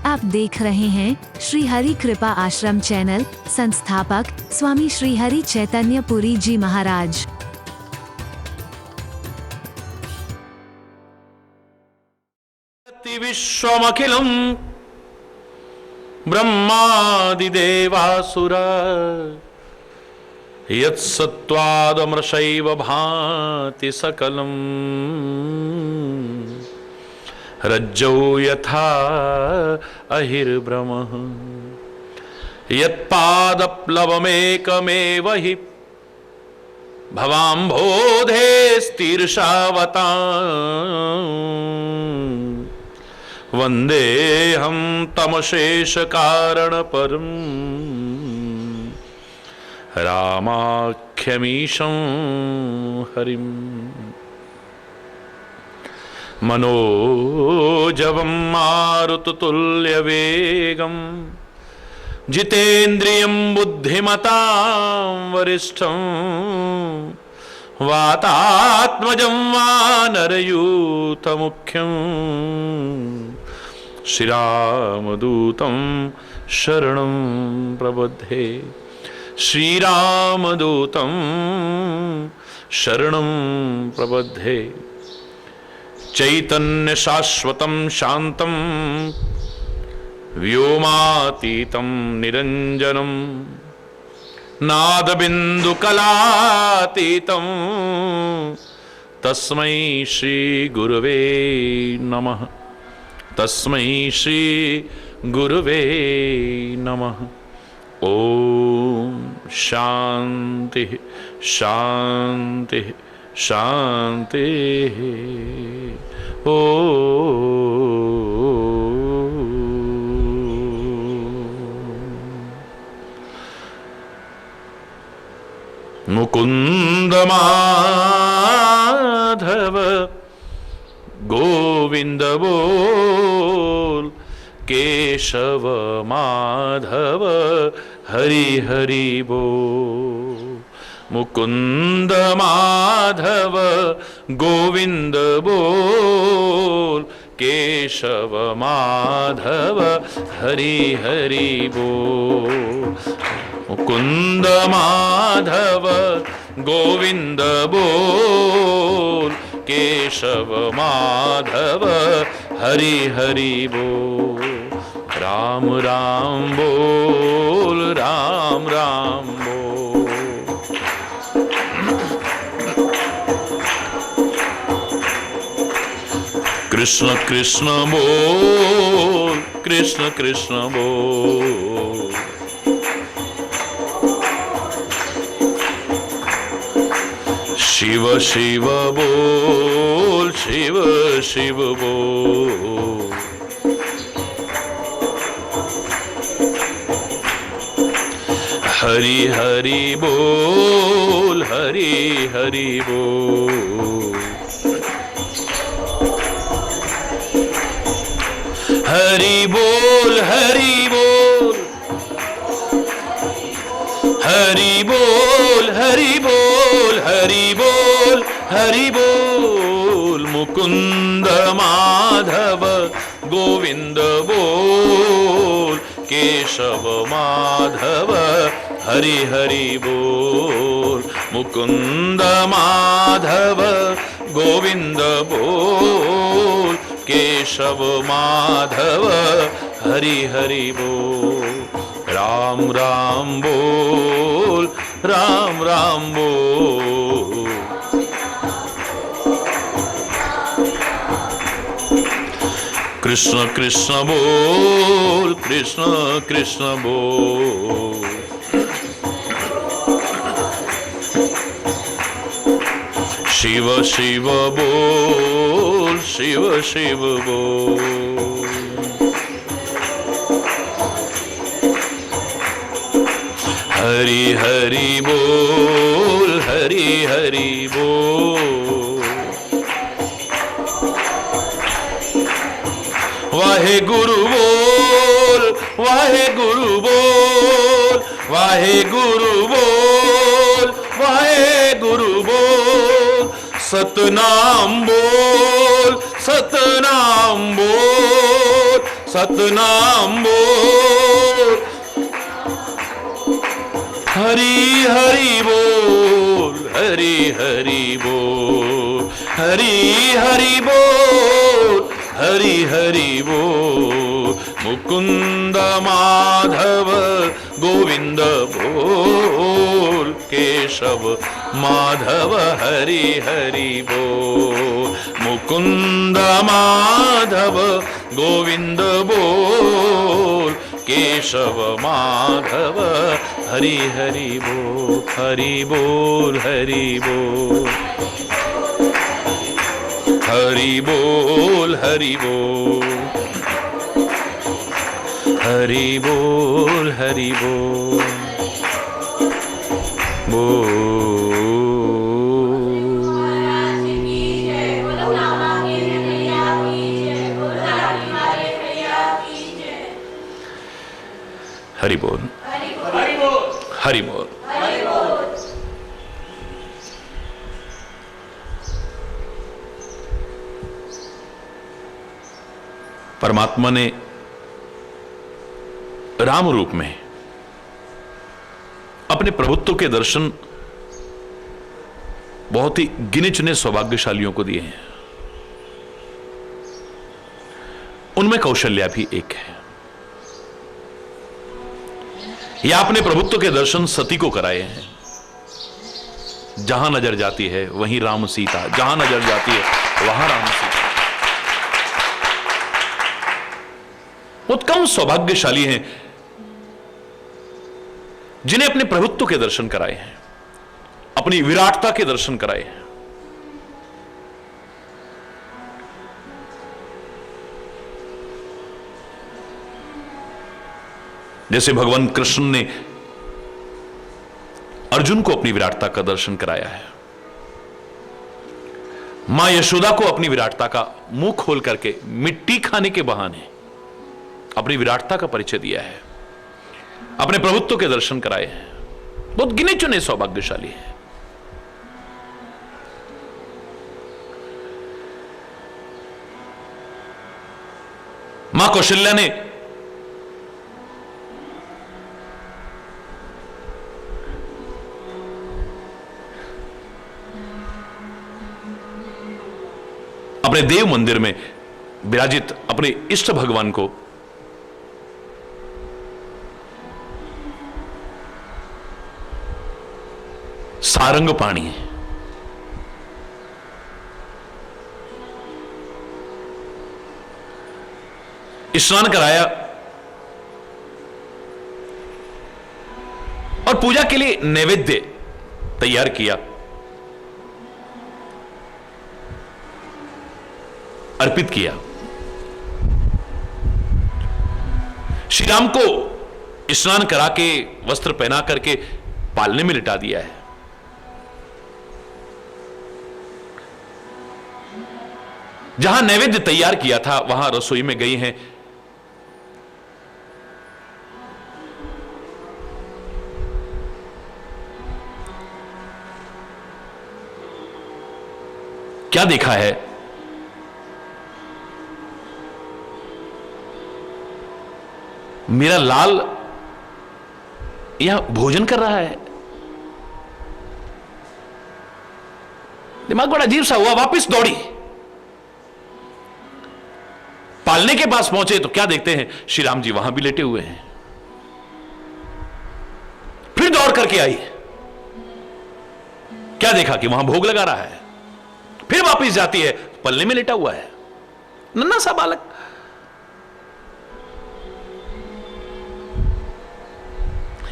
आप देख रहे हैं श्री हरि कृपा आश्रम चैनल। संस्थापक स्वामी श्री हरि चैतन्य पुरी जी महाराज। विश्वमखिलम् ब्रह्मादिदेवासुरा यत्सत्त्वादमृषैव भाति सकलम् रज्जौ यथा अहिर्भ्रमः यत्पादप्लवमेकमेव हि भवाम्भोधेस्तीर्षावताम् वन्देऽहं तमशेषकारणपरम् रामाख्यमीशं हरिम् मनोजवं मारुततुल्यवेगं जितेन्द्रियं बुद्धिमतां वरिष्ठं वातात्मजं वानरयूथमुख्यं श्रीरामदूतं शरणं प्रपद्ये श्रीरामदूतं शरणं प्रपद्ये चैतन्य शाश्वतं शान्तं व्योमातीतं निरञ्जनं नादबिन्दुकलातीतं तस्मै श्री गुरुवे नमः। तस्मै श्री गुरुवे नमः। ओम शांति शांति शांति। ओ मुकुंद माधव गोविंद बोल केशव माधव हरि हरि बोल। मुकुंद माधव गोविंद बोल केशव माधव हरि हरि बोल। मुकुंद माधव गोविंद बोल केशव माधव हरि हरि बोल। राम राम बोल राम राम बोल। कृष्ण कृष्ण बोल कृष्ण कृष्ण बोल। शिव शिव बोल शिव शिव बोल। हरि हरि बोल हरि हरि बोल। हरि बोल हरि बोल हरि बोल हरि बोल हरि बोल हरि बोल। मुकुंद माधव गोविंद बोल केशव माधव हरि हरि बोल। मुकुंद माधव गोविंद बोल केशव माधव हरि हरि बोल। राम राम बोल राम राम बोल। कृष्ण कृष्ण बोल कृष्ण कृष्ण बोल। शिव शिव बोल शिव शिव बोल। हरि हरि बोल हरि हरि बोल। वाहे गुरु बोल वाहे गुरु बोल वाहे गुरु बोल वाहे गुरु बोल। सतनाम बोल सतनाम बोल सतनाम बोल, हरि हरि बोल, हरि हरि बोल, हरि हरि बोल, हरि हरि बोल, मुकुंद माधव गोविंद बोल, केशव माधव हरि हरि बोल, मुकुंद माधव गोविंद बोल, केशव माधव हरि हरि बोल, हरि बोल, हरि बोल, हरि बोल, हरि बोल, हरि बोल, हरि बोल, हरि बोल, हरि बोल। परमात्मा ने राम रूप में अपने प्रभुत्व के दर्शन बहुत ही गिने चुने सौभाग्यशालियों को दिए हैं। उनमें कौशल्या भी एक है। यह अपने प्रभुत्व के दर्शन सती को कराए हैं। जहां नजर जाती है वहीं राम सीता, जहां नजर जाती है वहां राम सीता। बहुत कम सौभाग्यशाली हैं जिन्हें अपने प्रभुत्व के दर्शन कराए हैं, अपनी विराटता के दर्शन कराए हैं। जैसे भगवान कृष्ण ने अर्जुन को अपनी विराटता का दर्शन कराया है, मां यशोदा को अपनी विराटता का मुंह खोल करके मिट्टी खाने के बहाने अपनी विराटता का परिचय दिया है, अपने प्रभुत्व के दर्शन कराए हैं। बहुत गिने चुने सौभाग्यशाली हैं। मां कौशल्या ने अपने देव मंदिर में विराजित अपने इष्ट भगवान को सारंग पानी स्नान कराया और पूजा के लिए नैवेद्य तैयार किया, अर्पित किया। श्री राम को स्नान करा के वस्त्र पहना करके पालने में लिटा दिया है। जहां नैवेद्य तैयार किया था वहां रसोई में गई हैं। क्या देखा है? मेरा लाल यहां भोजन कर रहा है। दिमाग बड़ा अजीब सा हुआ, वापस दौड़ी। पालने के पास पहुंचे तो क्या देखते हैं, श्री राम जी वहां भी लेटे हुए हैं। फिर दौड़ करके आई, क्या देखा कि वहां भोग लगा रहा है। फिर वापस जाती है, पल्ले में लेटा हुआ है नन्हा सा बालक।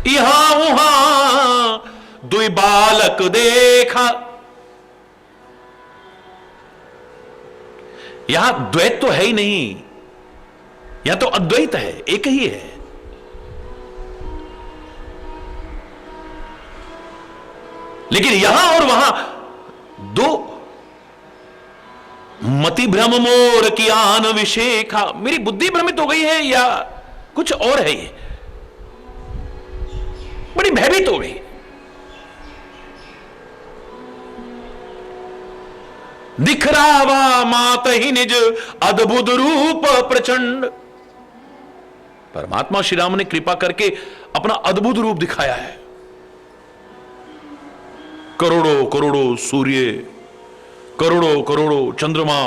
यहां वहां दुई बालक देखा। यहां द्वैत तो है ही नहीं, यहां तो अद्वैत है, एक ही है। लेकिन यहां और वहां दो मति भ्रम मोर की आन विशेखा। मेरी बुद्धि भ्रमित हो गई है या कुछ और है, ये बड़ी भयभीत हो गई। दिख रावा मात ही निज अद्भुत रूप प्रचंड। परमात्मा श्री राम ने कृपा करके अपना अद्भुत रूप दिखाया है। करोड़ों करोड़ों सूर्य, करोड़ों करोड़ों चंद्रमा,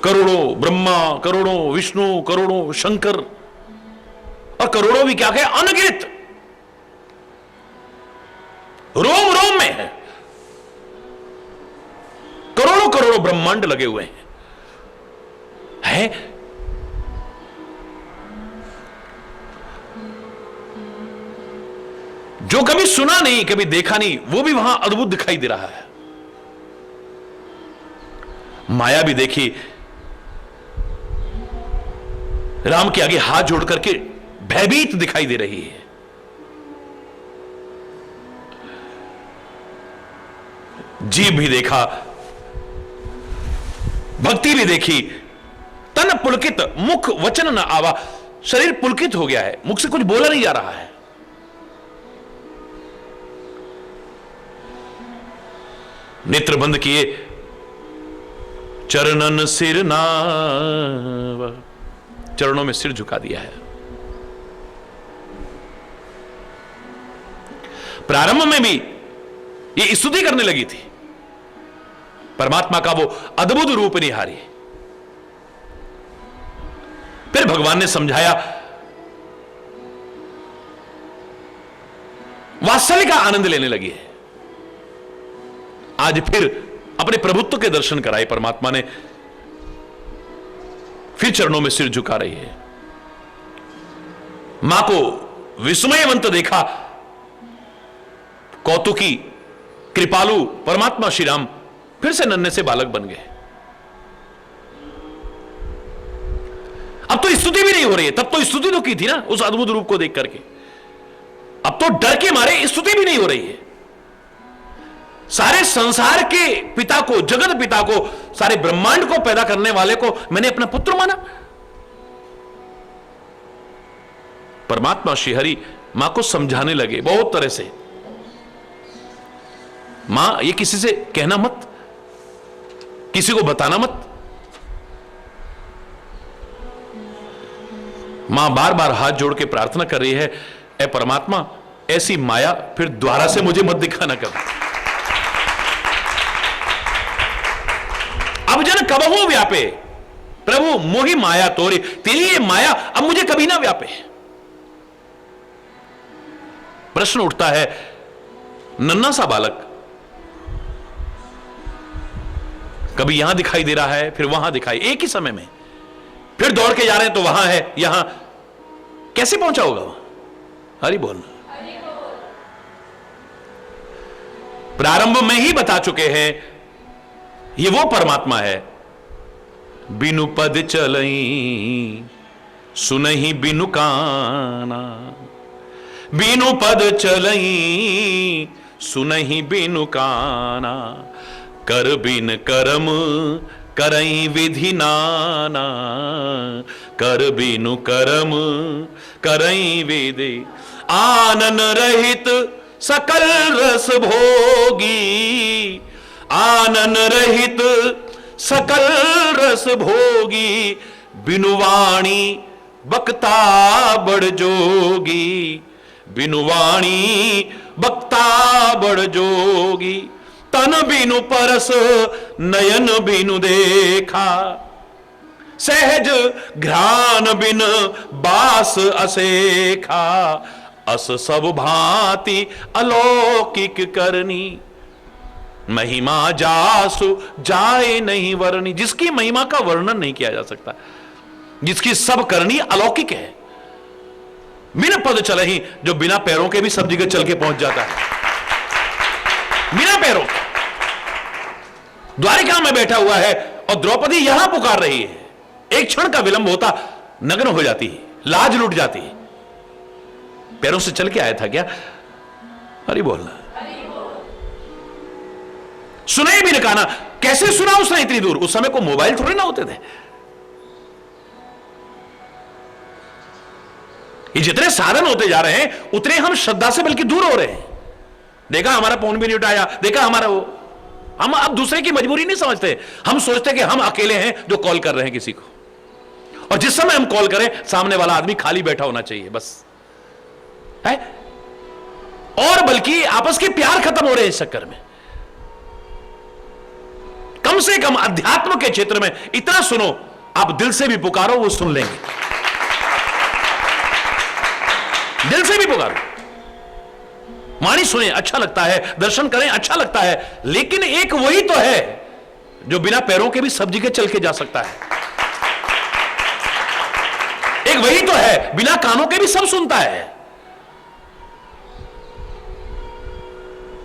करोड़ों ब्रह्मा, करोड़ों विष्णु, करोड़ों शंकर, और करोड़ों भी क्या कहे, अनगिनत, रोम रोम में है। करोड़ों करोड़ों ब्रह्मांड लगे हुए हैं। जो कभी सुना नहीं, कभी देखा नहीं, वो भी वहां अद्भुत दिखाई दे रहा है। माया भी देखी, राम के आगे हाथ जोड़ करके भयभीत दिखाई दे रही है। जीव भी देखा, भक्ति भी देखी, तन पुलकित, मुख वचन न आवा, शरीर पुलकित हो गया है, मुख से कुछ बोला नहीं जा रहा है। नेत्र बंद किए, चरणन सिर नावा, चरणों में सिर झुका दिया है। प्रारंभ में भी ये स्तुति करने लगी थी, परमात्मा का वो अद्भुत रूप निहारी। फिर भगवान ने समझाया, वात्सल्य का आनंद लेने लगी है। आज फिर अपने प्रभुत्व के दर्शन कराए परमात्मा ने, फिर चरणों में सिर झुका रही है। मां को विस्मयवंत देखा, कौतुकी कृपालु परमात्मा श्री राम फिर से नन्हे से बालक बन गए। अब तो स्तुति भी नहीं हो रही है, तब तो स्तुति तो की थी ना उस अद्भुत रूप को देख करके। अब तो डर के मारे स्तुति भी नहीं हो रही है। सारे संसार के पिता को, जगत पिता को, सारे ब्रह्मांड को पैदा करने वाले को मैंने अपना पुत्र माना। परमात्मा श्री हरि मां को समझाने लगे बहुत तरह से, मां ये किसी से कहना मत, किसी को बताना मत। मां बार बार हाथ जोड़ के प्रार्थना कर रही है, ऐ परमात्मा ऐसी माया फिर द्वारा से मुझे मत दिखाना कभी। अब जन कबहू व्यापे प्रभु मोहि माया तोरे, तेरी ये माया अब मुझे कभी ना व्यापे। प्रश्न उठता है, नन्हा सा बालक कभी यहां दिखाई दे रहा है, फिर वहां दिखाई, एक ही समय में, फिर दौड़ के जा रहे हैं तो वहां है, यहां कैसे पहुंचा होगा वहां? हरि बोल। प्रारंभ में ही बता चुके हैं, ये वो परमात्मा है, बिनु पद चलई सुनहि बिनु काना, बिनु पद चलई सुनहि बिनु काना, कर बिन करम करई विधि नाना, कर बिनु करम करई विधि, आनन रहित सकल रस भोगी, आनन रहित सकल रस भोगी, बिनु वाणी बक्ता बड़ जोगी, बिनु वाणी बक्ता बड़ जोगी, तन बिनु परस नयन बिनु देखा, सहज घ्राण बिन बास असेखा, अस सब भांति अलौकिक करनी, महिमा जासु जाए नहीं वर्णी। जिसकी महिमा का वर्णन नहीं किया जा सकता, जिसकी सब करनी अलौकिक है। बिना पद चले ही, जो बिना पैरों के भी सब जगह चल के पहुंच जाता है, बिना पैरों के। द्वारिका में बैठा हुआ है और द्रौपदी यहां पुकार रही है, एक क्षण का विलंब होता नग्न हो जाती है, लाज लुट जाती है। पैरों से चल के आया था क्या? हरि बोलना। सुने भी नहीं कहना, कैसे सुना उसने इतनी दूर? उस समय को मोबाइल थोड़े ना होते थे। ये जितने साधन होते जा रहे हैं उतने हम श्रद्धा से बल्कि दूर हो रहे हैं। देखा हमारा फोन भी नहीं उठाया, देखा हमारा वो, हम अब दूसरे की मजबूरी नहीं समझते, हम सोचते कि हम अकेले हैं जो कॉल कर रहे हैं किसी को, और जिस समय हम कॉल करें सामने वाला आदमी खाली बैठा होना चाहिए बस, है? और बल्कि आपस के प्यार खत्म हो रहे हैं इस चक्कर में। कम से कम अध्यात्म के क्षेत्र में इतना सुनो, आप दिल से भी पुकारो वो सुन लेंगे, दिल से भी पुकारो। वाणी सुने अच्छा लगता है, दर्शन करें अच्छा लगता है, लेकिन एक वही तो है जो बिना पैरों के भी सब जगह चल के जा सकता है। एक वही तो है बिना कानों के भी सब सुनता है।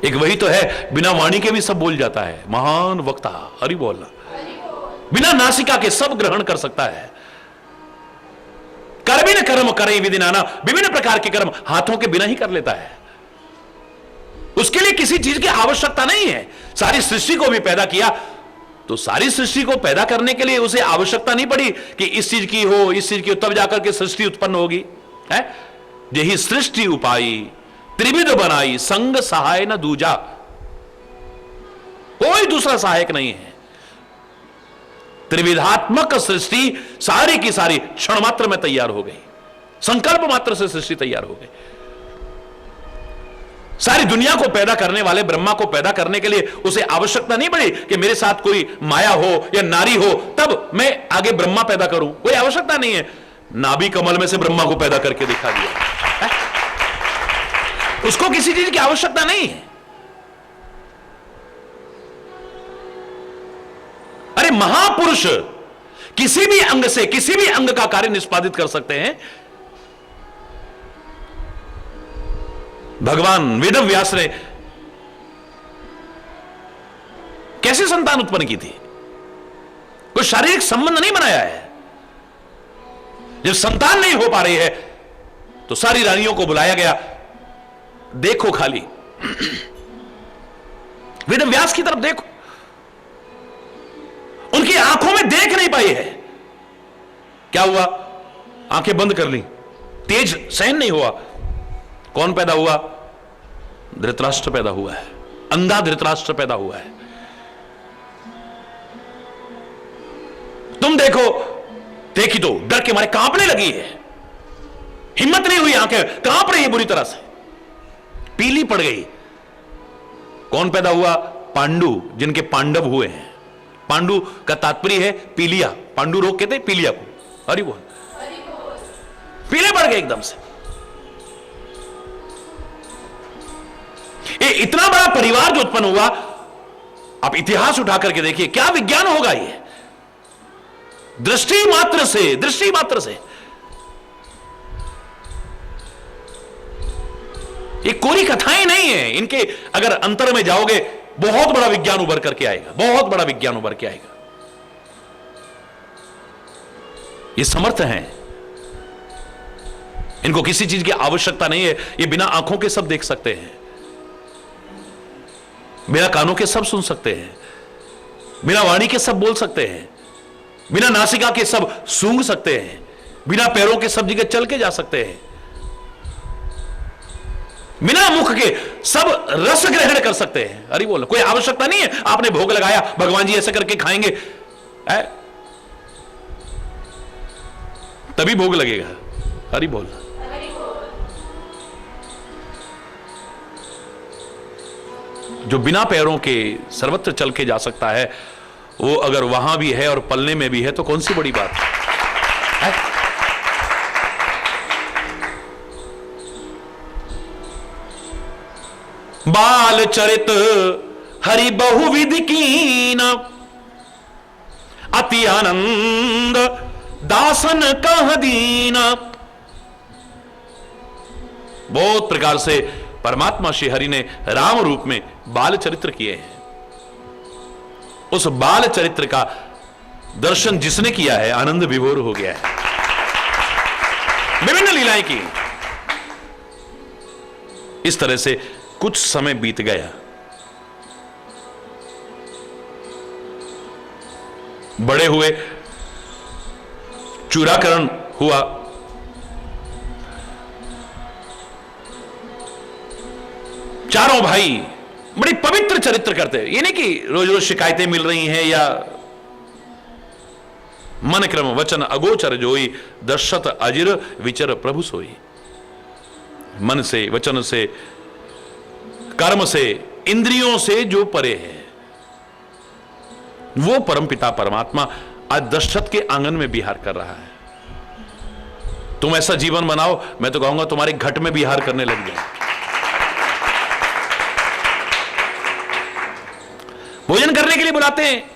एक वही तो है बिना वाणी के भी सब बोल जाता है, महान वक्ता, हरि बोलना। बिना नासिका के सब ग्रहण कर सकता है। कर बिन कर्म करें विधि नाना, विभिन्न प्रकार के कर्म हाथों के बिना ही कर लेता है। उसके लिए किसी चीज की आवश्यकता नहीं है। सारी सृष्टि को भी पैदा किया तो सारी सृष्टि को पैदा करने के लिए उसे आवश्यकता नहीं पड़ी कि इस चीज की हो, इस चीज की हो, तब जाकर के सृष्टि उत्पन्न होगी, है? यही सृष्टि उपाई त्रिविध बनाई, संग सहाय न दूजा। कोई दूसरा सहायक नहीं है। त्रिविधात्मक सृष्टि सारी की सारी क्षण मात्र में तैयार हो गई, संकल्प मात्र से सृष्टि तैयार हो गई। सारी दुनिया को पैदा करने वाले ब्रह्मा को पैदा करने के लिए उसे आवश्यकता नहीं पड़ी कि मेरे साथ कोई माया हो या नारी हो तब मैं आगे ब्रह्मा पैदा करूं, कोई आवश्यकता नहीं है। नाभि कमल में से ब्रह्मा को पैदा करके दिखा दिया है? उसको किसी चीज की आवश्यकता नहीं है। अरे महापुरुष किसी भी अंग से किसी भी अंग का कार्य निष्पादित कर सकते हैं। भगवान वेदव्यास ने कैसे संतान उत्पन्न की थी? कोई शारीरिक संबंध नहीं बनाया है। जब संतान नहीं हो पा रही है तो सारी रानियों को बुलाया गया, देखो खाली वेदव्यास की तरफ देखो, उनकी आंखों में देख नहीं पाई है। क्या हुआ? आंखें बंद कर ली, तेज सहन नहीं हुआ। कौन पैदा हुआ? धृतराष्ट्र पैदा हुआ है, अंधा धृतराष्ट्र पैदा हुआ है। तुम देखो, देखी तो डर के मारे कांपने लगी है, हिम्मत नहीं हुई, आंखें कांप रही है बुरी तरह से, पीली पड़ गई। कौन पैदा हुआ? पांडु, जिनके पांडव हुए हैं। पांडु का तात्पर्य है पीलिया, पांडु रोग कहते हैं पीलिया को। हरि बोल। पीले पड़ गए एकदम से। ये इतना बड़ा परिवार जो उत्पन्न हुआ, आप इतिहास उठा करके देखिए, क्या विज्ञान होगा ये। दृष्टि मात्र से ये कोरी कथाएं नहीं है इनके। अगर अंतर में जाओगे बहुत बड़ा विज्ञान उभर करके आएगा, बहुत बड़ा विज्ञान उभर के आएगा। ये समर्थ हैं, इनको किसी चीज की आवश्यकता नहीं है। ये बिना आंखों के सब देख सकते हैं, बिना कानों के सब सुन सकते हैं, बिना वाणी के सब बोल सकते हैं, बिना नासिका के सब सूंघ सकते हैं, बिना पैरों के सब जगह चल के जा सकते हैं, बिना मुख के सब रस ग्रहण कर सकते हैं। अरे बोल, कोई आवश्यकता नहीं है आपने भोग लगाया भगवान जी ऐसे करके खाएंगे तभी भोग लगेगा। हरि बोल। जो बिना पैरों के सर्वत्र चल के जा सकता है, वो अगर वहां भी है और पलने में भी है तो कौन सी बड़ी बात है? बाल चरित हरि बहुविध कीना, अति आनंद दासन कह दीना। बहुत प्रकार से परमात्मा श्री हरि ने राम रूप में बाल चरित्र किए हैं। उस बाल चरित्र का दर्शन जिसने किया है आनंद विभोर हो गया है। विभिन्न लीलाएं की। इस तरह से कुछ समय बीत गया, बड़े हुए, चूड़ाकरण हुआ, चारों भाई बड़ी पवित्र चरित्र करते हैं। ये नहीं कि रोज रोज शिकायतें मिल रही हैं या मन क्रम वचन अगोचर जोई, दर्शत अजिर विचर प्रभु सोई। मन से, वचन से, कर्म से, इंद्रियों से जो परे है वो परमपिता परमात्मा आज दशरथ के आंगन में विहार कर रहा है। तुम ऐसा जीवन बनाओ, मैं तो कहूंगा तुम्हारे घट में विहार करने लग जाए। भोजन करने के लिए बुलाते हैं,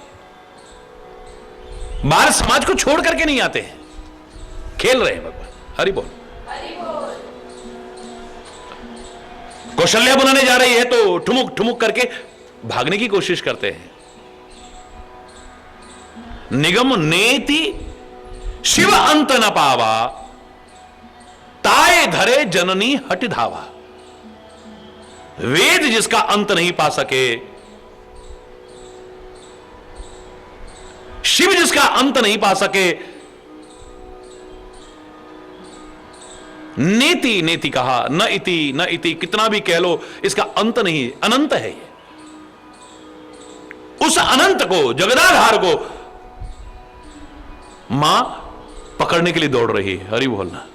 बाहर समाज को छोड़ करके नहीं आते हैं, खेल रहे हैं भगवान। हरि बोल। कौशल्या बुलाने जा रही है तो ठुमुक ठुमुक करके भागने की कोशिश करते हैं। निगम नेति शिव अंत न पावा, ताए धरे जननी हट धावा। वेद जिसका अंत नहीं पा सके, शिव जिसका अंत नहीं पा सके, नेति नेति कहा, न इति कितना भी कह लो इसका अंत नहीं, अनंत है ये। उस अनंत को, जगदाधार को मां पकड़ने के लिए दौड़ रही है। हरि बोलना।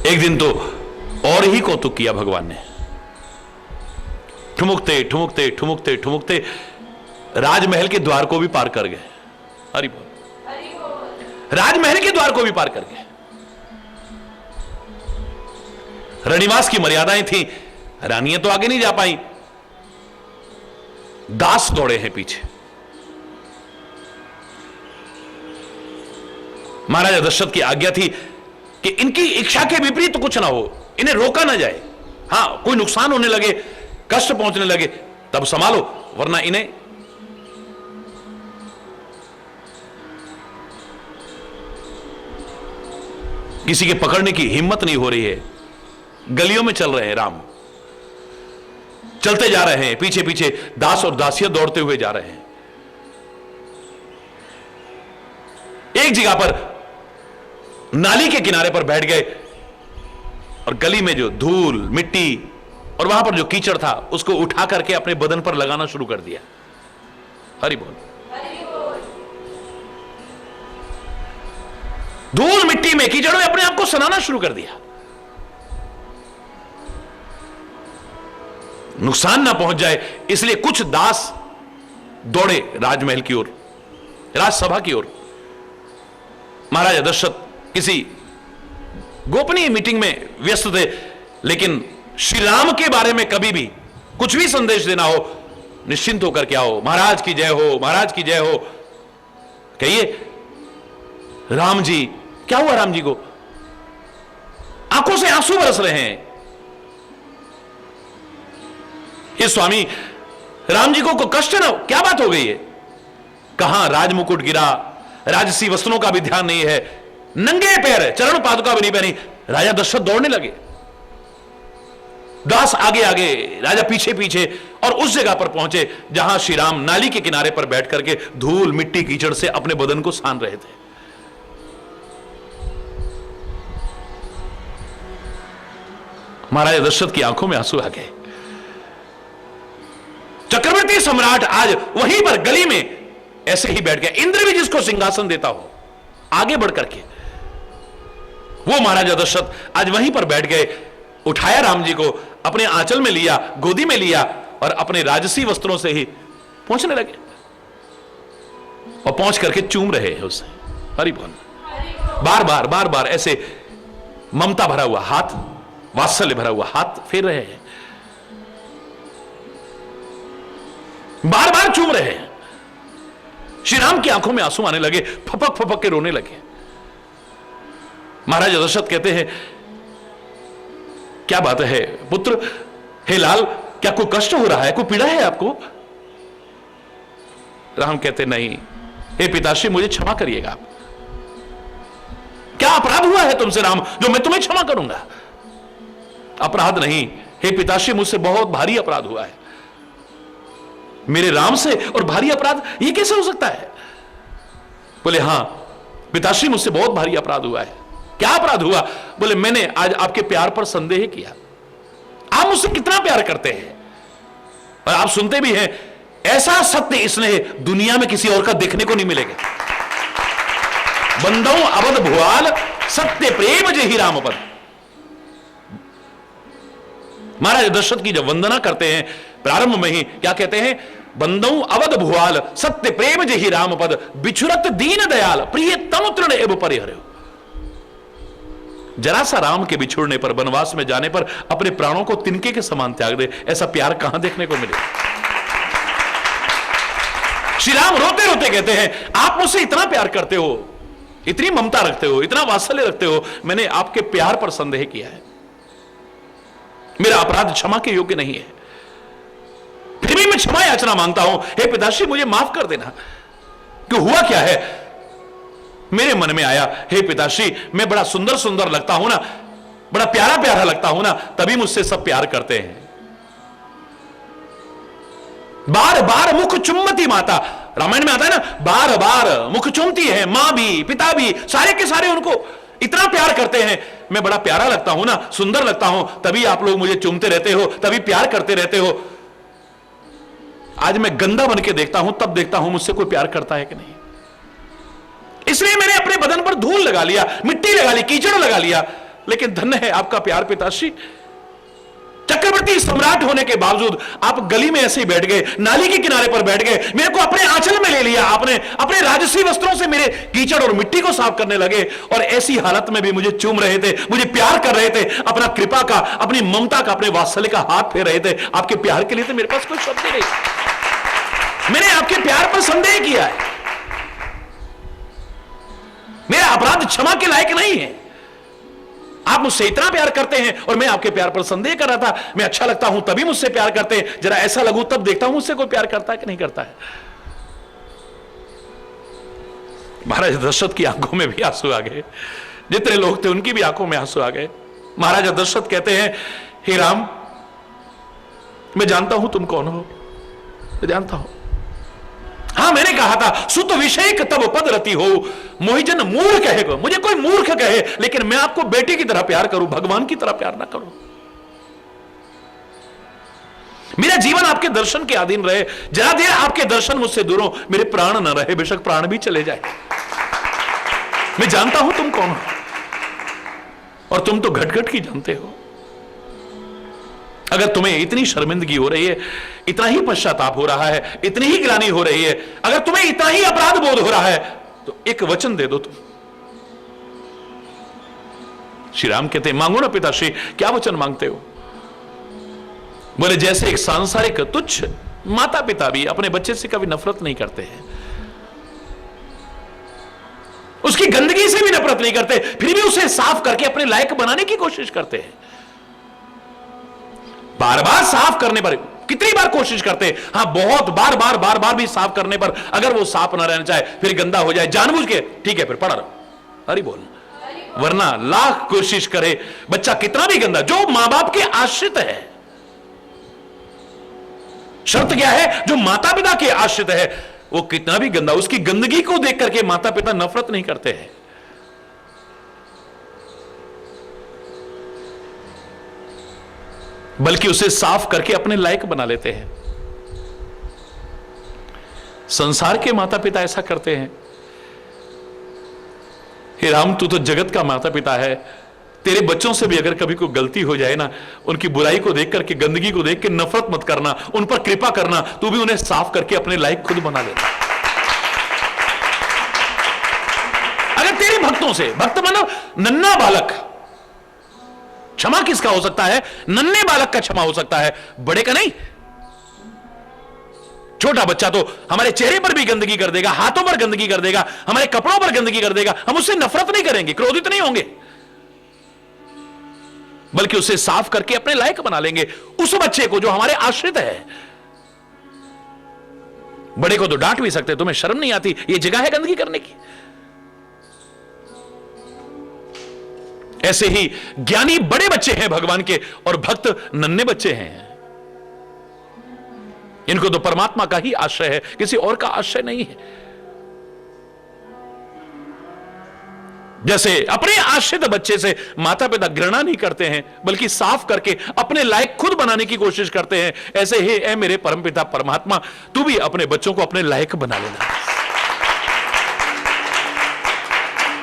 एक दिन तो और ही कौतुक किया भगवान ने। ठुमुकते ठुमुकते ठुमुकते ठुमुकते राजमहल के द्वार को भी पार कर गए। हरि बोल। राजमहल के द्वार को भी पार कर गए। रणिवास की मर्यादाएं थी, रानियां तो आगे नहीं जा पाई, दास दौड़े हैं पीछे। महाराजा दशरथ की आज्ञा थी कि इनकी इच्छा के विपरीत तो कुछ ना हो, इन्हें रोका ना जाए। हां, कोई नुकसान होने लगे, कष्ट पहुंचने लगे तब संभालो, वरना इन्हें किसी के पकड़ने की हिम्मत नहीं हो रही है। गलियों में चल रहे हैं राम, चलते जा रहे हैं, पीछे पीछे दास और दासियां दौड़ते हुए जा रहे हैं। एक जगह पर नाली के किनारे पर बैठ गए और गली में जो धूल मिट्टी और वहां पर जो कीचड़ था उसको उठा करके अपने बदन पर लगाना शुरू कर दिया। हरि बोल। धूल मिट्टी में कीचड़ में अपने आप को सनाना शुरू कर दिया। नुकसान ना पहुंच जाए इसलिए कुछ दास दौड़े राजमहल की ओर, राजसभा की ओर। महाराजा दशरथ किसी गोपनीय मीटिंग में व्यस्त थे, लेकिन श्री राम के बारे में कभी भी कुछ भी संदेश देना हो, निश्चिंत होकर के आओ। महाराज की जय हो, महाराज की जय हो कहिए। राम जी, क्या हुआ राम जी को? आंखों से आंसू बरस रहे हैं। हे स्वामी, राम जी को कष्ट ना, क्या बात हो गई है? कहां राजमुकुट गिरा, राजसी वस्त्रों का भी ध्यान नहीं है, नंगे पैर, चरण पादुका भी नहीं पहनी। राजा दशरथ दौड़ने लगे, दास आगे आगे, राजा पीछे पीछे, और उस जगह पर पहुंचे जहां श्री राम नाली के किनारे पर बैठ करके धूल मिट्टी कीचड़ से अपने बदन को सान रहे थे। महाराजा दशरथ की आंखों में आंसू आ गए। चक्रवर्ती सम्राट आज वहीं पर गली में ऐसे ही बैठ गया। इंद्र भी जिसको सिंहासन देता हो आगे बढ़ करके, वो महाराजा दशरथ आज वहीं पर बैठ गए। उठाया राम जी को, अपने आंचल में लिया, गोदी में लिया और अपने राजसी वस्त्रों से ही पहुंचने लगे और पहुंच करके चूम रहे हैं उसे। हरि बोल। बार बार ऐसे ममता भरा हुआ हाथ, वात्सल्य भरा हुआ हाथ फेर रहे हैं, बार बार चूम रहे हैं। श्री राम की आंखों में आंसू आने लगे, फपक फपक के रोने लगे। महाराजा दशरथ कहते हैं, क्या बात है पुत्र, हे लाल, क्या कोई कष्ट हो रहा है, कोई पीड़ा है आपको? राम कहते नहीं, हे पिताश्री, मुझे क्षमा करिएगा। क्या अपराध हुआ है तुमसे राम, जो मैं तुम्हें क्षमा करूंगा? अपराध नहीं हे पिताश्री, मुझसे बहुत भारी अपराध हुआ है। मेरे राम से और भारी अपराध, ये कैसे हो सकता है? बोले हां पिताश्री, मुझसे बहुत भारी अपराध हुआ है। क्या अपराध हुआ? बोले मैंने आज आपके प्यार पर संदेह किया। आप मुझसे मुझसे कितना प्यार करते हैं। और आप सुनते भी हैं, ऐसा सत्य स्नेह दुनिया में किसी और का देखने को नहीं मिलेगा। बंदों अवध भुआल सत्य प्रेम जेहि राम पद। महाराज दशरथ की जब वंदना करते हैं प्रारंभ में ही क्या कहते हैं, बंदों अवध भुआल सत्य प्रेम जेहि राम पद, बिछुरत दीन दयाल प्रिय तनु तृण एव परिहर्यो। जरा सा राम के बिछुड़ने पर, वनवास में जाने पर अपने प्राणों को तिनके के समान त्याग दे, ऐसा प्यार कहां देखने को मिले। श्री राम रोते रोते कहते हैं, आप मुझसे इतना प्यार करते हो, इतनी ममता रखते हो, इतना वात्सल्य रखते हो, मैंने आपके प्यार पर संदेह किया है। मेरा अपराध क्षमा के योग्य नहीं है, फिर भी मैं क्षमा याचना मांगता हूं। हे पिताश्री मुझे माफ कर देना। कि हुआ क्या है, मेरे मन में आया, हे पिताश्री मैं बड़ा सुंदर सुंदर लगता हूं ना, बड़ा प्यारा प्यारा लगता हूं ना, तभी मुझसे सब प्यार करते हैं। बार बार मुख चुम्बती माता, रामायण में आता है ना, बार बार मुख चूमती है, मां भी पिता भी, सारे के सारे उनको इतना प्यार करते हैं। मैं बड़ा प्यारा लगता हूं ना, सुंदर लगता हूं, तभी आप लोग मुझे चूमते रहते हो, तभी प्यार करते रहते हो। आज मैं गंदा बन के देखता हूं, तब देखता हूं मुझसे कोई प्यार करता है कि नहीं। इसलिए मैंने अपने बदन पर धूल लगा लिया, मिट्टी लगा ली, कीचड़ लगा लिया। लेकिन धन्य है आपका प्यार पिताश्री। चक्रवर्ती सम्राट होने के बावजूद आप गली में ऐसे ही बैठ गए, नाली के किनारे पर बैठ गए, मेरे को अपने आंचल में ले लिया आपने, अपने राजसी वस्त्रों से मेरे कीचड़ और मिट्टी को साफ करने लगे, और ऐसी हालत में भी मुझे चूम रहे थे, मुझे प्यार कर रहे थे, अपना कृपा का, अपनी ममता का, अपने वात्सल्य का हाथ फेर रहे थे। आपके प्यार के लिए तो मेरे पास कोई शब्द नहीं। मैंने आपके प्यार पर संदेह किया है, मेरा अपराध क्षमा के लायक नहीं है। आप मुझसे इतना प्यार करते हैं और मैं आपके प्यार पर संदेह कर रहा था। मैं अच्छा लगता हूं तभी मुझसे प्यार करते हैं, जरा ऐसा लगूं तब देखता हूं मुझसे कोई प्यार करता है कि नहीं करता है। महाराज दशरथ की आंखों में भी आंसू आ गए, जितने लोग थे उनकी भी आंखों में आंसू आ गए। महाराज दशरथ कहते हैं, हे राम मैं जानता हूं तुम कौन हो, मैं जानता हूं। हां मैंने कहा था, सुत विषय तब पद रति हो, मोहिजन मूर्ख कहे, मुझे कोई मूर्ख कहे, लेकिन मैं आपको बेटे की तरह प्यार करूं, भगवान की तरह प्यार ना करूं। मेरा जीवन आपके दर्शन के अधीन रहे, जरा देर आपके दर्शन मुझसे दूर हो, मेरे प्राण न रहे, बेशक प्राण भी चले जाए। मैं जानता हूं तुम कौन हो, और तुम तो घट घट की जानते हो। अगर तुम्हें इतनी शर्मिंदगी हो रही है, इतना ही पश्चाताप हो रहा है, इतनी ही ग्लानि हो रही है, अगर तुम्हें इतना ही अपराध बोध हो रहा है, तो एक वचन दे दो तुम। श्री राम कहते हैं, मांगो ना पिताश्री, क्या वचन मांगते हो। बोले जैसे एक सांसारिक तुच्छ माता पिता भी अपने बच्चे से कभी नफरत नहीं करते हैं, उसकी गंदगी से भी नफरत नहीं करते, फिर भी उसे साफ करके अपने लायक बनाने की कोशिश करते हैं। बार बार साफ करने पर कितनी बार कोशिश करते हैं, हां बहुत बार बार बार बार भी साफ करने पर अगर वो साफ ना रहना चाहे, फिर गंदा हो जाए जानबूझ के, ठीक है फिर पड़ा रहो, हरि बोल। वरना लाख कोशिश करे बच्चा कितना भी गंदा, जो मां बाप के आश्रित है, शर्त क्या है, जो माता पिता के आश्रित है, वो कितना भी गंदा, उसकी गंदगी को देख करके माता पिता नफरत नहीं करते हैं। बल्कि उसे साफ करके अपने लायक बना लेते हैं। संसार के माता पिता ऐसा करते हैं। हे राम तू तो जगत का माता पिता है, तेरे बच्चों से भी अगर कभी कोई गलती हो जाए ना, उनकी बुराई को देख करके, गंदगी को देख के नफरत मत करना, उन पर कृपा करना, तू भी उन्हें साफ करके अपने लायक खुद बना लेना। अगर तेरे भक्तों से, भक्त मानो नन्हा बालक, क्षमा किसका हो सकता है, नन्हे बालक का क्षमा हो सकता है, बड़े का नहीं। छोटा बच्चा तो हमारे चेहरे पर भी गंदगी कर देगा, हाथों पर गंदगी कर देगा, हमारे कपड़ों पर गंदगी कर देगा, हम उससे नफरत नहीं करेंगे, क्रोधित नहीं होंगे, बल्कि उसे साफ करके अपने लायक बना लेंगे। उस बच्चे को जो हमारे आश्रित है, बड़े को तो डांट भी सकते, तुम्हें शर्म नहीं आती, ये जगह है गंदगी करने की। ऐसे ही ज्ञानी बड़े बच्चे हैं भगवान के, और भक्त नन्हे बच्चे हैं। इनको तो परमात्मा का ही आश्रय है, किसी और का आश्रय नहीं है। जैसे अपने आश्रित बच्चे से माता पिता घृणा नहीं करते हैं बल्कि साफ करके अपने लायक खुद बनाने की कोशिश करते हैं, ऐसे ही ऐ मेरे परमपिता परमात्मा तू भी अपने बच्चों को अपने लायक बना लेना।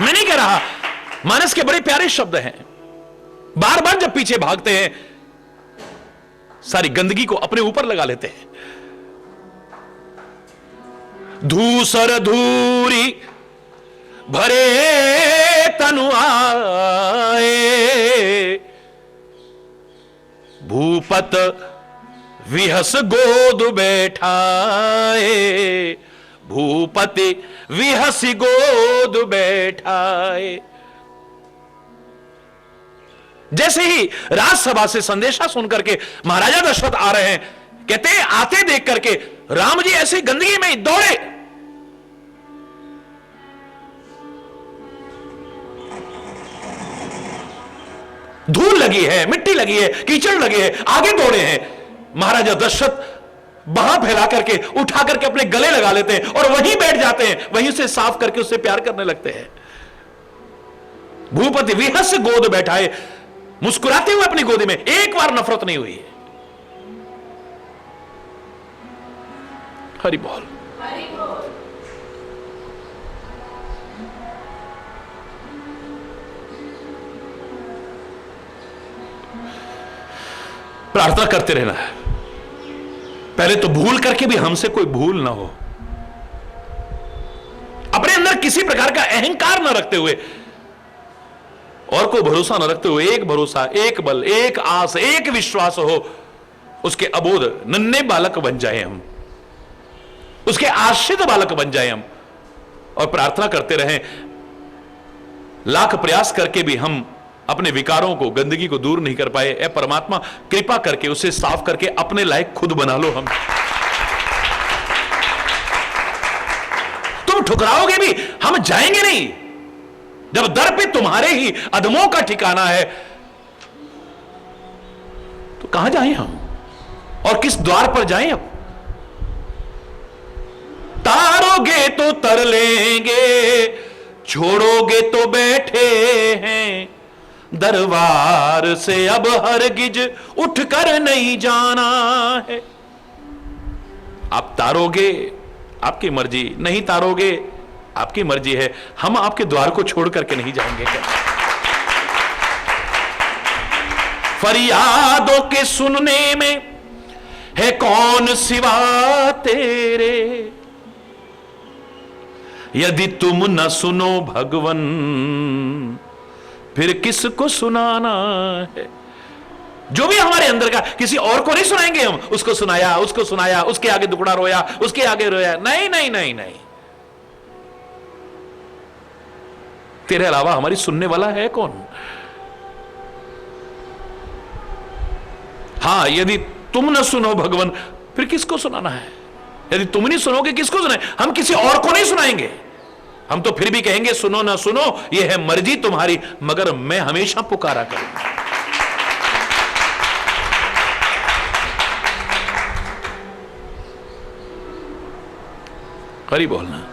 मैं नहीं कह रहा, मानस के बड़े प्यारे शब्द हैं। बार बार जब पीछे भागते हैं सारी गंदगी को अपने ऊपर लगा लेते हैं। धूसर धूरी भरे तनु आए, भूपत विहस गोद बैठाए, भूपति विहसी गोद बैठाए। जैसे ही राजसभा से संदेशा सुनकर के महाराजा दशरथ आ रहे हैं, कहते आते देख करके राम जी ऐसी गंदगी में दौड़े, धूल लगी है, मिट्टी लगी है, कीचड़ लगे है, आगे दौड़े हैं। महाराजा दशरथ बाह फैला करके उठा करके अपने गले लगा लेते हैं और वहीं बैठ जाते हैं, वहीं उसे साफ करके उससे प्यार करने लगते हैं। भूपति विहस गोद बैठाए, मुस्कुराते हुए अपनी गोदी में, एक बार नफरत नहीं हुई। हरि बोल। प्रार्थना करते रहना है, पहले तो भूल करके भी हमसे कोई भूल ना हो। अपने अंदर किसी प्रकार का अहंकार न रखते हुए और कोई भरोसा न रखते हुए, एक भरोसा, एक बल, एक आस, एक विश्वास हो, उसके अबोध नन्हे बालक बन जाए हम, उसके आश्रित बालक बन जाए हम, और प्रार्थना करते रहें। लाख प्रयास करके भी हम अपने विकारों को, गंदगी को दूर नहीं कर पाए, ऐ परमात्मा कृपा करके उसे साफ करके अपने लायक खुद बना लो हम। तुम ठुकराओगे भी, हम जाएंगे नहीं। जब दर पे तुम्हारे ही अधमों का ठिकाना है तो कहां जाएं हम, और किस द्वार पर जाएं अब? तारोगे तो तर लेंगे, छोड़ोगे तो बैठे हैं, दरबार से अब हरगिज उठकर नहीं जाना है। आप तारोगे आपकी मर्जी, नहीं तारोगे आपकी मर्जी है, हम आपके द्वार को छोड़ करके नहीं जाएंगे। फरियादों के सुनने में है कौन सिवा तेरे, यदि तुम न सुनो भगवन फिर किसको सुनाना है। जो भी हमारे अंदर का, किसी और को नहीं सुनाएंगे हम, उसको सुनाया, उसको सुनाया, उसके आगे दुखड़ा रोया, उसके आगे रोया, नहीं नहीं नहीं नहीं। तेरे अलावा हमारी सुनने वाला है कौन? हां, यदि तुम न सुनो भगवान फिर किसको सुनाना है? यदि तुम नहीं सुनोगे किसको सुनाए? हम किसी और को नहीं सुनाएंगे, हम तो फिर भी कहेंगे सुनो ना सुनो, यह है मर्जी तुम्हारी, मगर मैं हमेशा पुकारा करूंगा। हरि बोलना।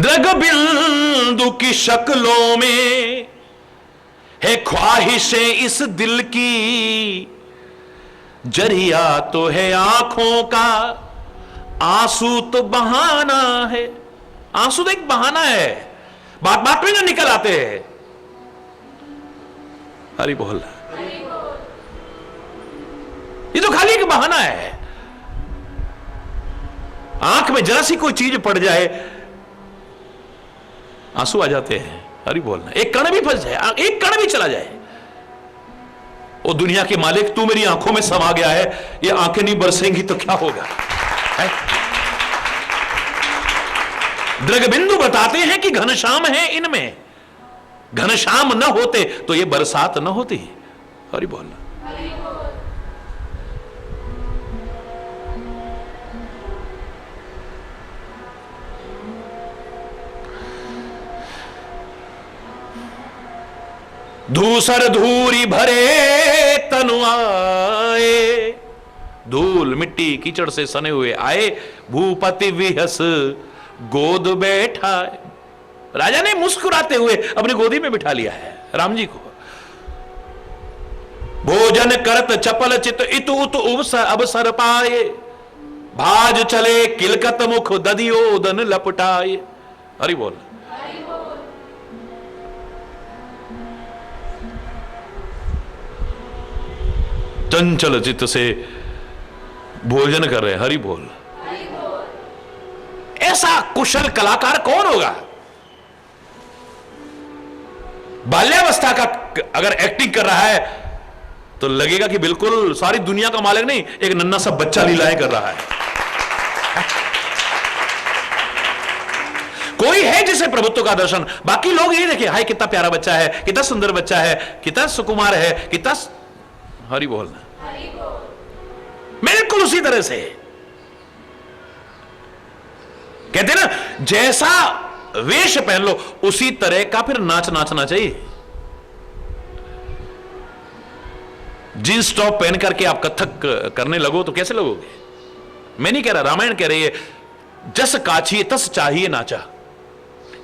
दृग बिंदु की शक्लों में है ख्वाहिशें इस दिल की, जरिया तो है आंखों का, आंसू तो बहाना है। आंसू तो एक बहाना है, बात बात में जो निकल आते हैं। हरि बोल। ये तो खाली एक बहाना है। आंख में जरा सी कोई चीज पड़ जाए, आंसू आ जाते हैं। हरि बोलना। एक कण भी फंस जाए, एक कण भी चला जाए, ओ दुनिया के मालिक तू मेरी आंखों में समा गया है, ये आंखें नहीं बरसेंगी तो क्या होगा? दृग बिंदु बताते हैं कि घनश्याम है इनमें, घनश्याम न होते तो ये बरसात न होती। हरि बोलना। धूसर धूरी भरे तनु आए, धूल मिट्टी कीचड़ से सने हुए आए, भूपति विहस गोद बैठा। राजा ने मुस्कुराते हुए अपनी गोदी में बिठा लिया है राम जी को। भोजन करत चपल चित इतु उतु अवसर पाए, भाज चले किलकत मुख ददियोदन लपटाए। हरि बोल। चंचल चित्त से भोजन कर रहे, हरि बोल। ऐसा कुशल कलाकार कौन होगा? बाल्यावस्था का अगर एक्टिंग कर रहा है तो लगेगा कि बिल्कुल सारी दुनिया का मालिक नहीं, एक नन्हा सा बच्चा लीलाएं कर रहा है। कोई है जिसे प्रभुत्व का दर्शन, बाकी लोग ये देखे, हाय कितना प्यारा बच्चा है, कितना सुंदर बच्चा है, कितना सुकुमार है, कितना हरि बोलना। बिल्कुल उसी तरह से कहते ना, जैसा वेश पहन लो उसी तरह का फिर नाच नाचना चाहिए। जींस टॉप पहन करके आप कथक करने लगो तो कैसे लगोगे? मैं नहीं कह रहा, रामायण कह रही है, जस काछिए तस चाहिए नाचा।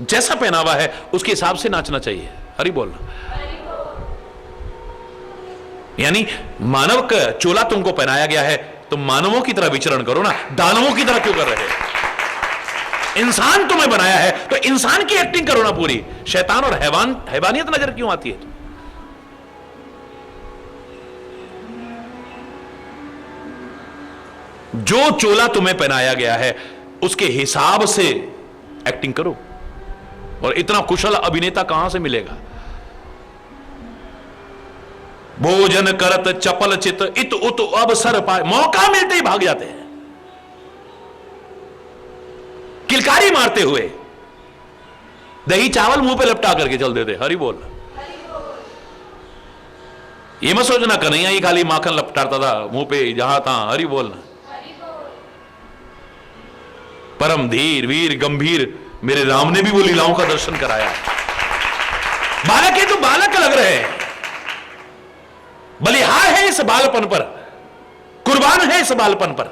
जैसा पहनावा है उसके हिसाब से नाचना चाहिए। हरि बोलना। यानी मानव का चोला तुमको पहनाया गया है तो मानवों की तरह विचरण करो ना, दानवों की तरह क्यों कर रहे हैं? इंसान तुम्हें बनाया है तो इंसान की एक्टिंग करो ना पूरी। शैतान और हैवानियत नजर क्यों आती है? जो चोला तुम्हें पहनाया गया है उसके हिसाब से एक्टिंग करो। और इतना कुशल अभिनेता कहां से मिलेगा? भोजन करत चपल चित इत उत अवसर पाए, मौका मिलते ही भाग जाते हैं, किलकारी मारते हुए दही चावल मुंह पे लपटा करके चल देते। हरि बोल। ये मत सोचना कन्हैया ही खाली माखन लपटाता था मुंह पे जहां था। हरि बोलना। परम धीर वीर गंभीर मेरे राम ने भी वो लीलाओं का दर्शन कराया। बालक है तो बालक लग रहे हैं, बलिहार है इस बालपन पर, कुर्बान है इस बालपन पर।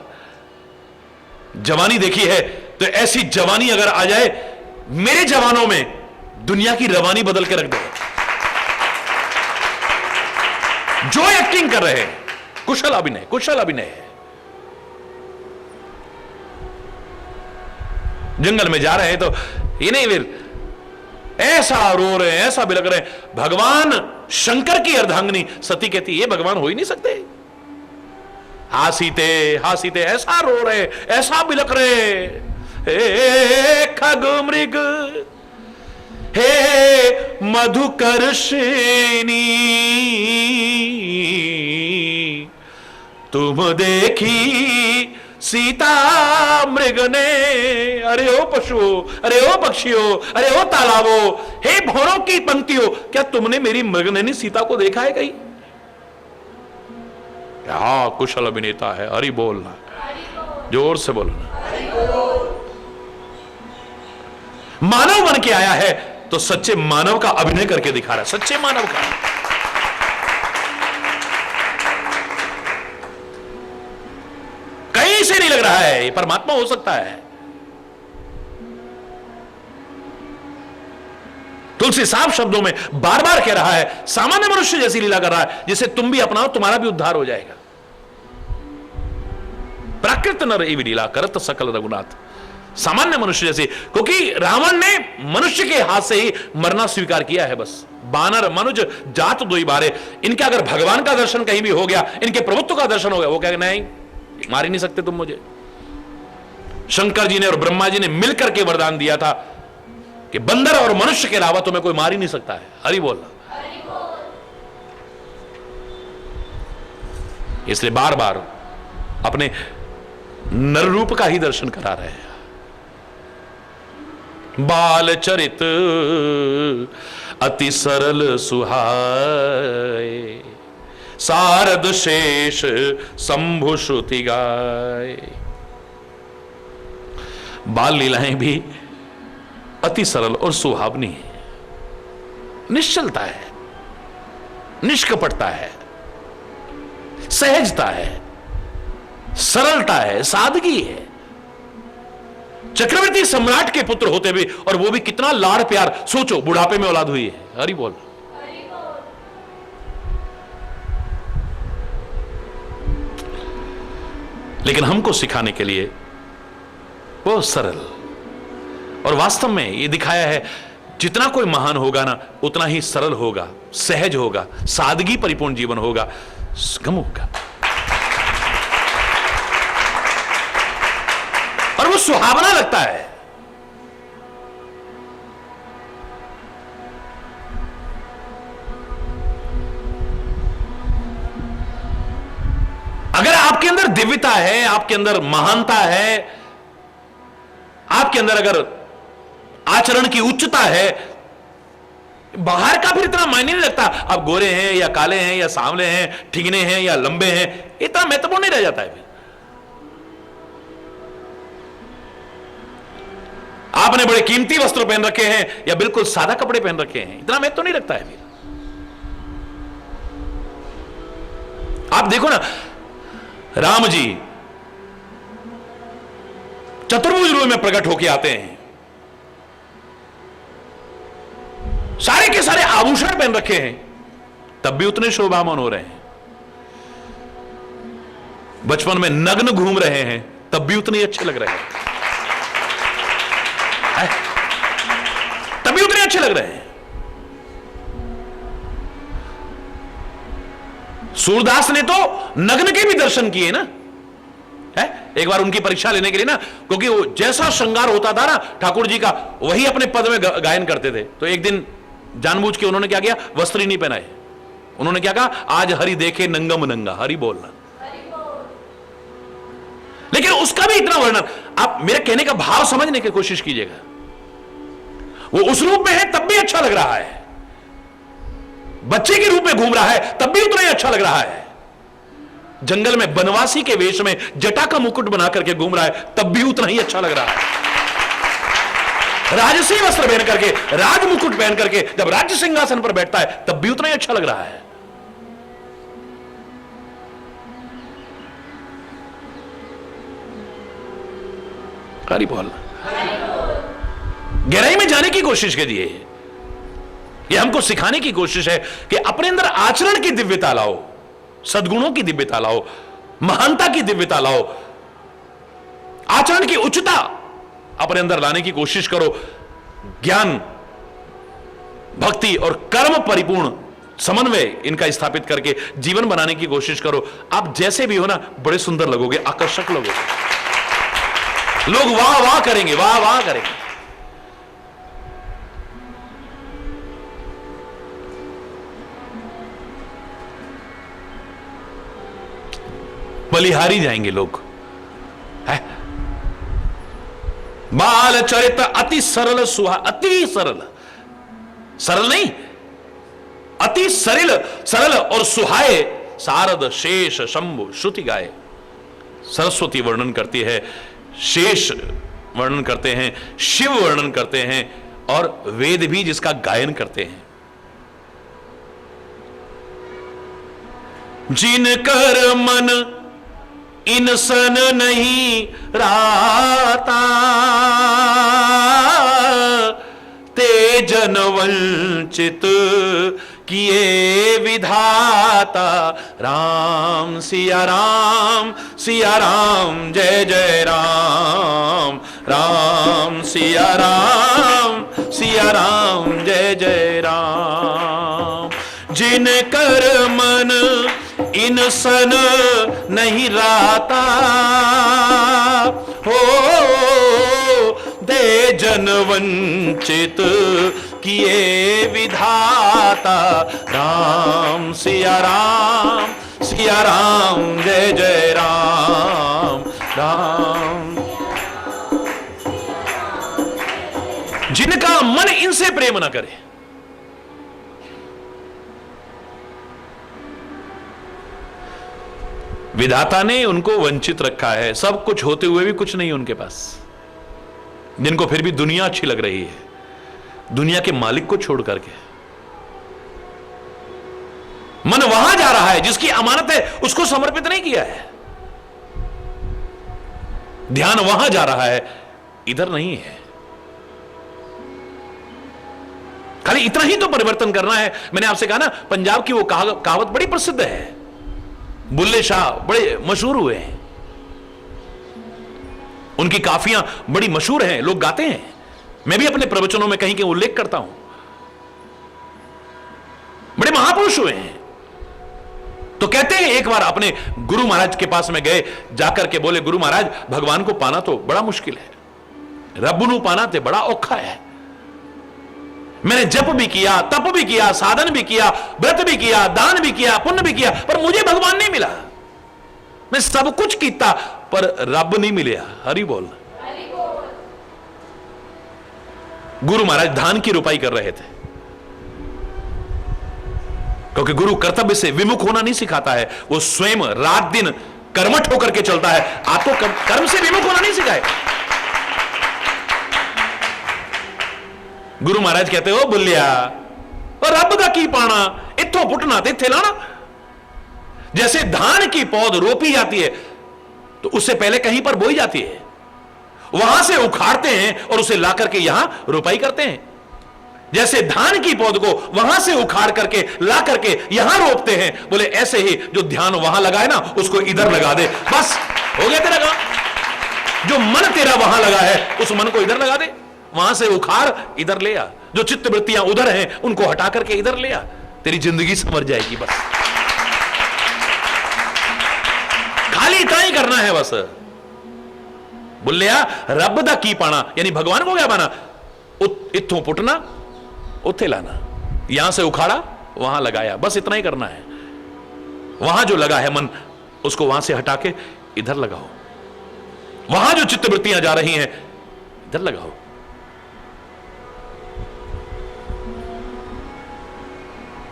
जवानी देखी है तो ऐसी जवानी अगर आ जाए मेरे जवानों में, दुनिया की रवानी बदल के रख दे। जो एक्टिंग कर रहे हैं, कुशल अभिनय, कुशल अभिनय है। जंगल में जा रहे हैं तो ये नहीं फिर ऐसा रो रहे हैं, ऐसा बिलक रहे हैं। भगवान शंकर की अर्धांगिनी सती कहती ये भगवान हो ही नहीं सकते। हासीते हासीते ऐसा रो रहे, ऐसा बिलक रहे। हे खग मृग हे मधुकर्षिणी, तुम देखी सीता मृग ने। अरे ओ पशुओं, अरे ओ पक्षियों, अरे ओ तालाबों, हे भौरों की पंक्तियों, क्या तुमने मेरी मृगनयनी सीता को देखा है कहीं? क्या कुशल अभिनेता है। हरि बोलना, जोर से बोलना। मानव बन के आया है तो सच्चे मानव का अभिनय करके दिखा रहा है, सच्चे मानव का। कहीं से नहीं लग रहा है ये परमात्मा हो सकता है। तुलसी साफ शब्दों में बार बार कह रहा है, सामान्य मनुष्य जैसी लीला कर रहा है, जिसे तुम भी अपनाओ तुम्हारा भी उद्धार हो जाएगा। प्राकृत नर एवं लीला करत सकल रघुनाथ। सामान्य मनुष्य जैसे, क्योंकि रावण ने मनुष्य के हाथ से ही मरना स्वीकार किया है। बस बानर मनुज जात दो ही बारे। इनके अगर भगवान का दर्शन कहीं भी हो गया, इनके प्रभुत्व का दर्शन हो गया, वो कहेंगे नहीं मार ही नहीं सकते तुम मुझे। शंकर जी ने और ब्रह्मा जी ने मिलकर के वरदान दिया था कि बंदर और मनुष्य के अलावा तुम्हें कोई मार ही नहीं सकता है। हरि बोलना। इसलिए बार बार अपने नर रूप का ही दर्शन करा रहे हैं। बाल चरित अति सरल सुहाए, सारद शेष शंभु श्रुति गाय। बाल लीलाएं भी अति सरल और सुहावनी है, निश्चलता है, निष्कपटता है। सहजता है, सरलता है, सादगी है। चक्रवर्ती सम्राट के पुत्र होते हुए, और वो भी कितना लाड़ प्यार, सोचो बुढ़ापे में औलाद हुई है। हरि बोल। लेकिन हमको सिखाने के लिए वो सरल, और वास्तव में ये दिखाया है जितना कोई महान होगा ना, उतना ही सरल होगा, सहज होगा, सादगी परिपूर्ण जीवन होगा, सुगम होगा, और वो सुहावना लगता है। अगर आपके अंदर दिव्यता है, आपके अंदर महानता है, आपके अंदर अगर आचरण की उच्चता है, बाहर का फिर इतना मायने नहीं लगता आप गोरे हैं या काले हैं या सांवले हैं, ठिगने हैं या लंबे हैं, इतना महत्वपूर्ण नहीं रह जाता है। फिर आपने बड़े कीमती वस्त्र पहन रखे हैं या बिल्कुल सादा कपड़े पहन रखे हैं, इतना महत्व तो नहीं रखता है। फिर आप देखो ना, राम जी चतुर्भुज रूप में प्रकट होकर आते हैं, सारे के सारे आभूषण पहन रखे हैं, तब भी उतने शोभामान हो रहे हैं। बचपन में नग्न घूम रहे हैं, तब भी उतने अच्छे लग रहे हैं, तब भी उतने अच्छे लग रहे हैं। सूरदास ने तो नग्न के भी दर्शन किए ना, है? एक बार उनकी परीक्षा लेने के लिए ना, क्योंकि वो जैसा श्रृंगार होता था ना ठाकुर जी का, वही अपने पद में गायन करते थे। तो एक दिन जानबूझ के उन्होंने क्या किया, वस्त्र ही नहीं पहनाए। उन्होंने क्या कहा, आज हरि देखे नंगम नंगा, हरि बोलना। लेकिन उसका भी इतना वर्णन, आप मेरे कहने का भाव समझने की कोशिश कीजिएगा। वो उस रूप में है तब भी अच्छा लग रहा है, बच्चे के रूप में घूम रहा है तब भी उतना ही अच्छा लग रहा है, जंगल में बनवासी के वेश में जटा का मुकुट बना करके घूम रहा है तब भी उतना ही अच्छा लग रहा है, राजसी वस्त्र पहन करके, राज मुकुट पहन करके जब राज्य सिंहासन पर बैठता है तब भी उतना ही अच्छा लग रहा है। हरि बोल। गहराई में जाने की कोशिश कीजिए। ये हमको सिखाने की कोशिश है कि अपने अंदर आचरण की दिव्यता लाओ, सद्गुणों की दिव्यता लाओ, महानता की दिव्यता लाओ, आचरण की उच्चता अपने अंदर लाने की कोशिश करो। ज्ञान, भक्ति और कर्म परिपूर्ण समन्वय इनका स्थापित करके जीवन बनाने की कोशिश करो। आप जैसे भी हो ना, बड़े सुंदर लगोगे, आकर्षक लगोगे, लोग वाह वाह करेंगे, वाह वाह करेंगे। बलिहारी जाएंगे लोग, है? बाल चरित अति सरल सुहा, अति सरल, सरल नहीं, अति सरल, सरल और सुहाए, शारद शेष शंभु श्रुति गाए। सरस्वती वर्णन करती है, शेष वर्णन करते हैं, शिव वर्णन करते हैं, और वेद भी जिसका गायन करते हैं। जिनकर मन इनसन नहीं राता, ते जन वंचित किए विधाता। राम सिया राम, सिया राम जय जय राम, राम सिया राम, सिया राम जय जय राम। जिनकर मन इनसन नहीं राता, हो दे जन वंचित किए विधाता। राम सिया राम, सिया राम जय जय राम, राम। जिनका मन इनसे प्रेम न करे, विधाता ने उनको वंचित रखा है, सब कुछ होते हुए भी कुछ नहीं उनके पास, जिनको फिर भी दुनिया अच्छी लग रही है, दुनिया के मालिक को छोड़ करके। मन वहां जा रहा है, जिसकी अमानत है, उसको समर्पित नहीं किया है। ध्यान वहां जा रहा है, इधर नहीं है। खाली इतना ही तो परिवर्तन करना है। मैंने आपसे कहा ना, पंजाब की वो कहावत बड़ी प्रसिद्ध है, बुल्ले शाह बड़े मशहूर हुए हैं, उनकी काफियां बड़ी मशहूर हैं, लोग गाते हैं। मैं भी अपने प्रवचनों में कहीं कहीं उल्लेख करता हूं। बड़े महापुरुष हुए हैं। तो कहते हैं, एक बार अपने गुरु महाराज के पास में गए, जाकर के बोले, गुरु महाराज, भगवान को पाना तो बड़ा मुश्किल है, रब नू पाना तो बड़ा औखा है। मैंने जप भी किया, तप भी किया, साधन भी किया, व्रत भी किया, दान भी किया, पुण्य भी किया, पर मुझे भगवान नहीं मिला। मैं सब कुछ किया पर रब नहीं मिला। हरि बोल। गुरु महाराज धान की रुपाई कर रहे थे, क्योंकि गुरु कर्तव्य से विमुख होना नहीं सिखाता है, वो स्वयं रात दिन कर्मठ होकर के चलता है। आप तो कर्म से विमुख होना नहीं सिखाए। गुरु महाराज कहते हो, बुल्लिया और रब दा की पाना, इत्थों पुटना ते इत्थे लाना। जैसे धान की पौध रोपी जाती है तो उससे पहले कहीं पर बोई जाती है, वहां से उखाड़ते हैं और उसे ला करके यहां रोपाई करते हैं। जैसे धान की पौध को वहां से उखाड़ करके ला करके यहां रोपते हैं, बोले ऐसे ही जो ध्यान वहां लगाए ना, उसको इधर लगा दे, बस हो गया तेरा काम। जो मन तेरा वहां लगा है, उस मन को इधर लगा दे, वहां से उखाड़ इधर ले आ। जो चित्त वृत्तियां उधर हैं, उनको हटा करके इधर ले आ, तेरी जिंदगी संवर जाएगी। बस खाली इतना ही करना है बस। बुल्लिया रब दा की पाना, यानी भगवान को क्या पाना, इत्थों पुटना उत्थे लाना, यहां से उखाड़ा वहां लगाया, बस इतना ही करना है। वहां जो लगा है मन, उसको वहां से हटा के इधर लगाओ। वहां जो चित्तवृत्तियां जा रही हैं, इधर लगाओ।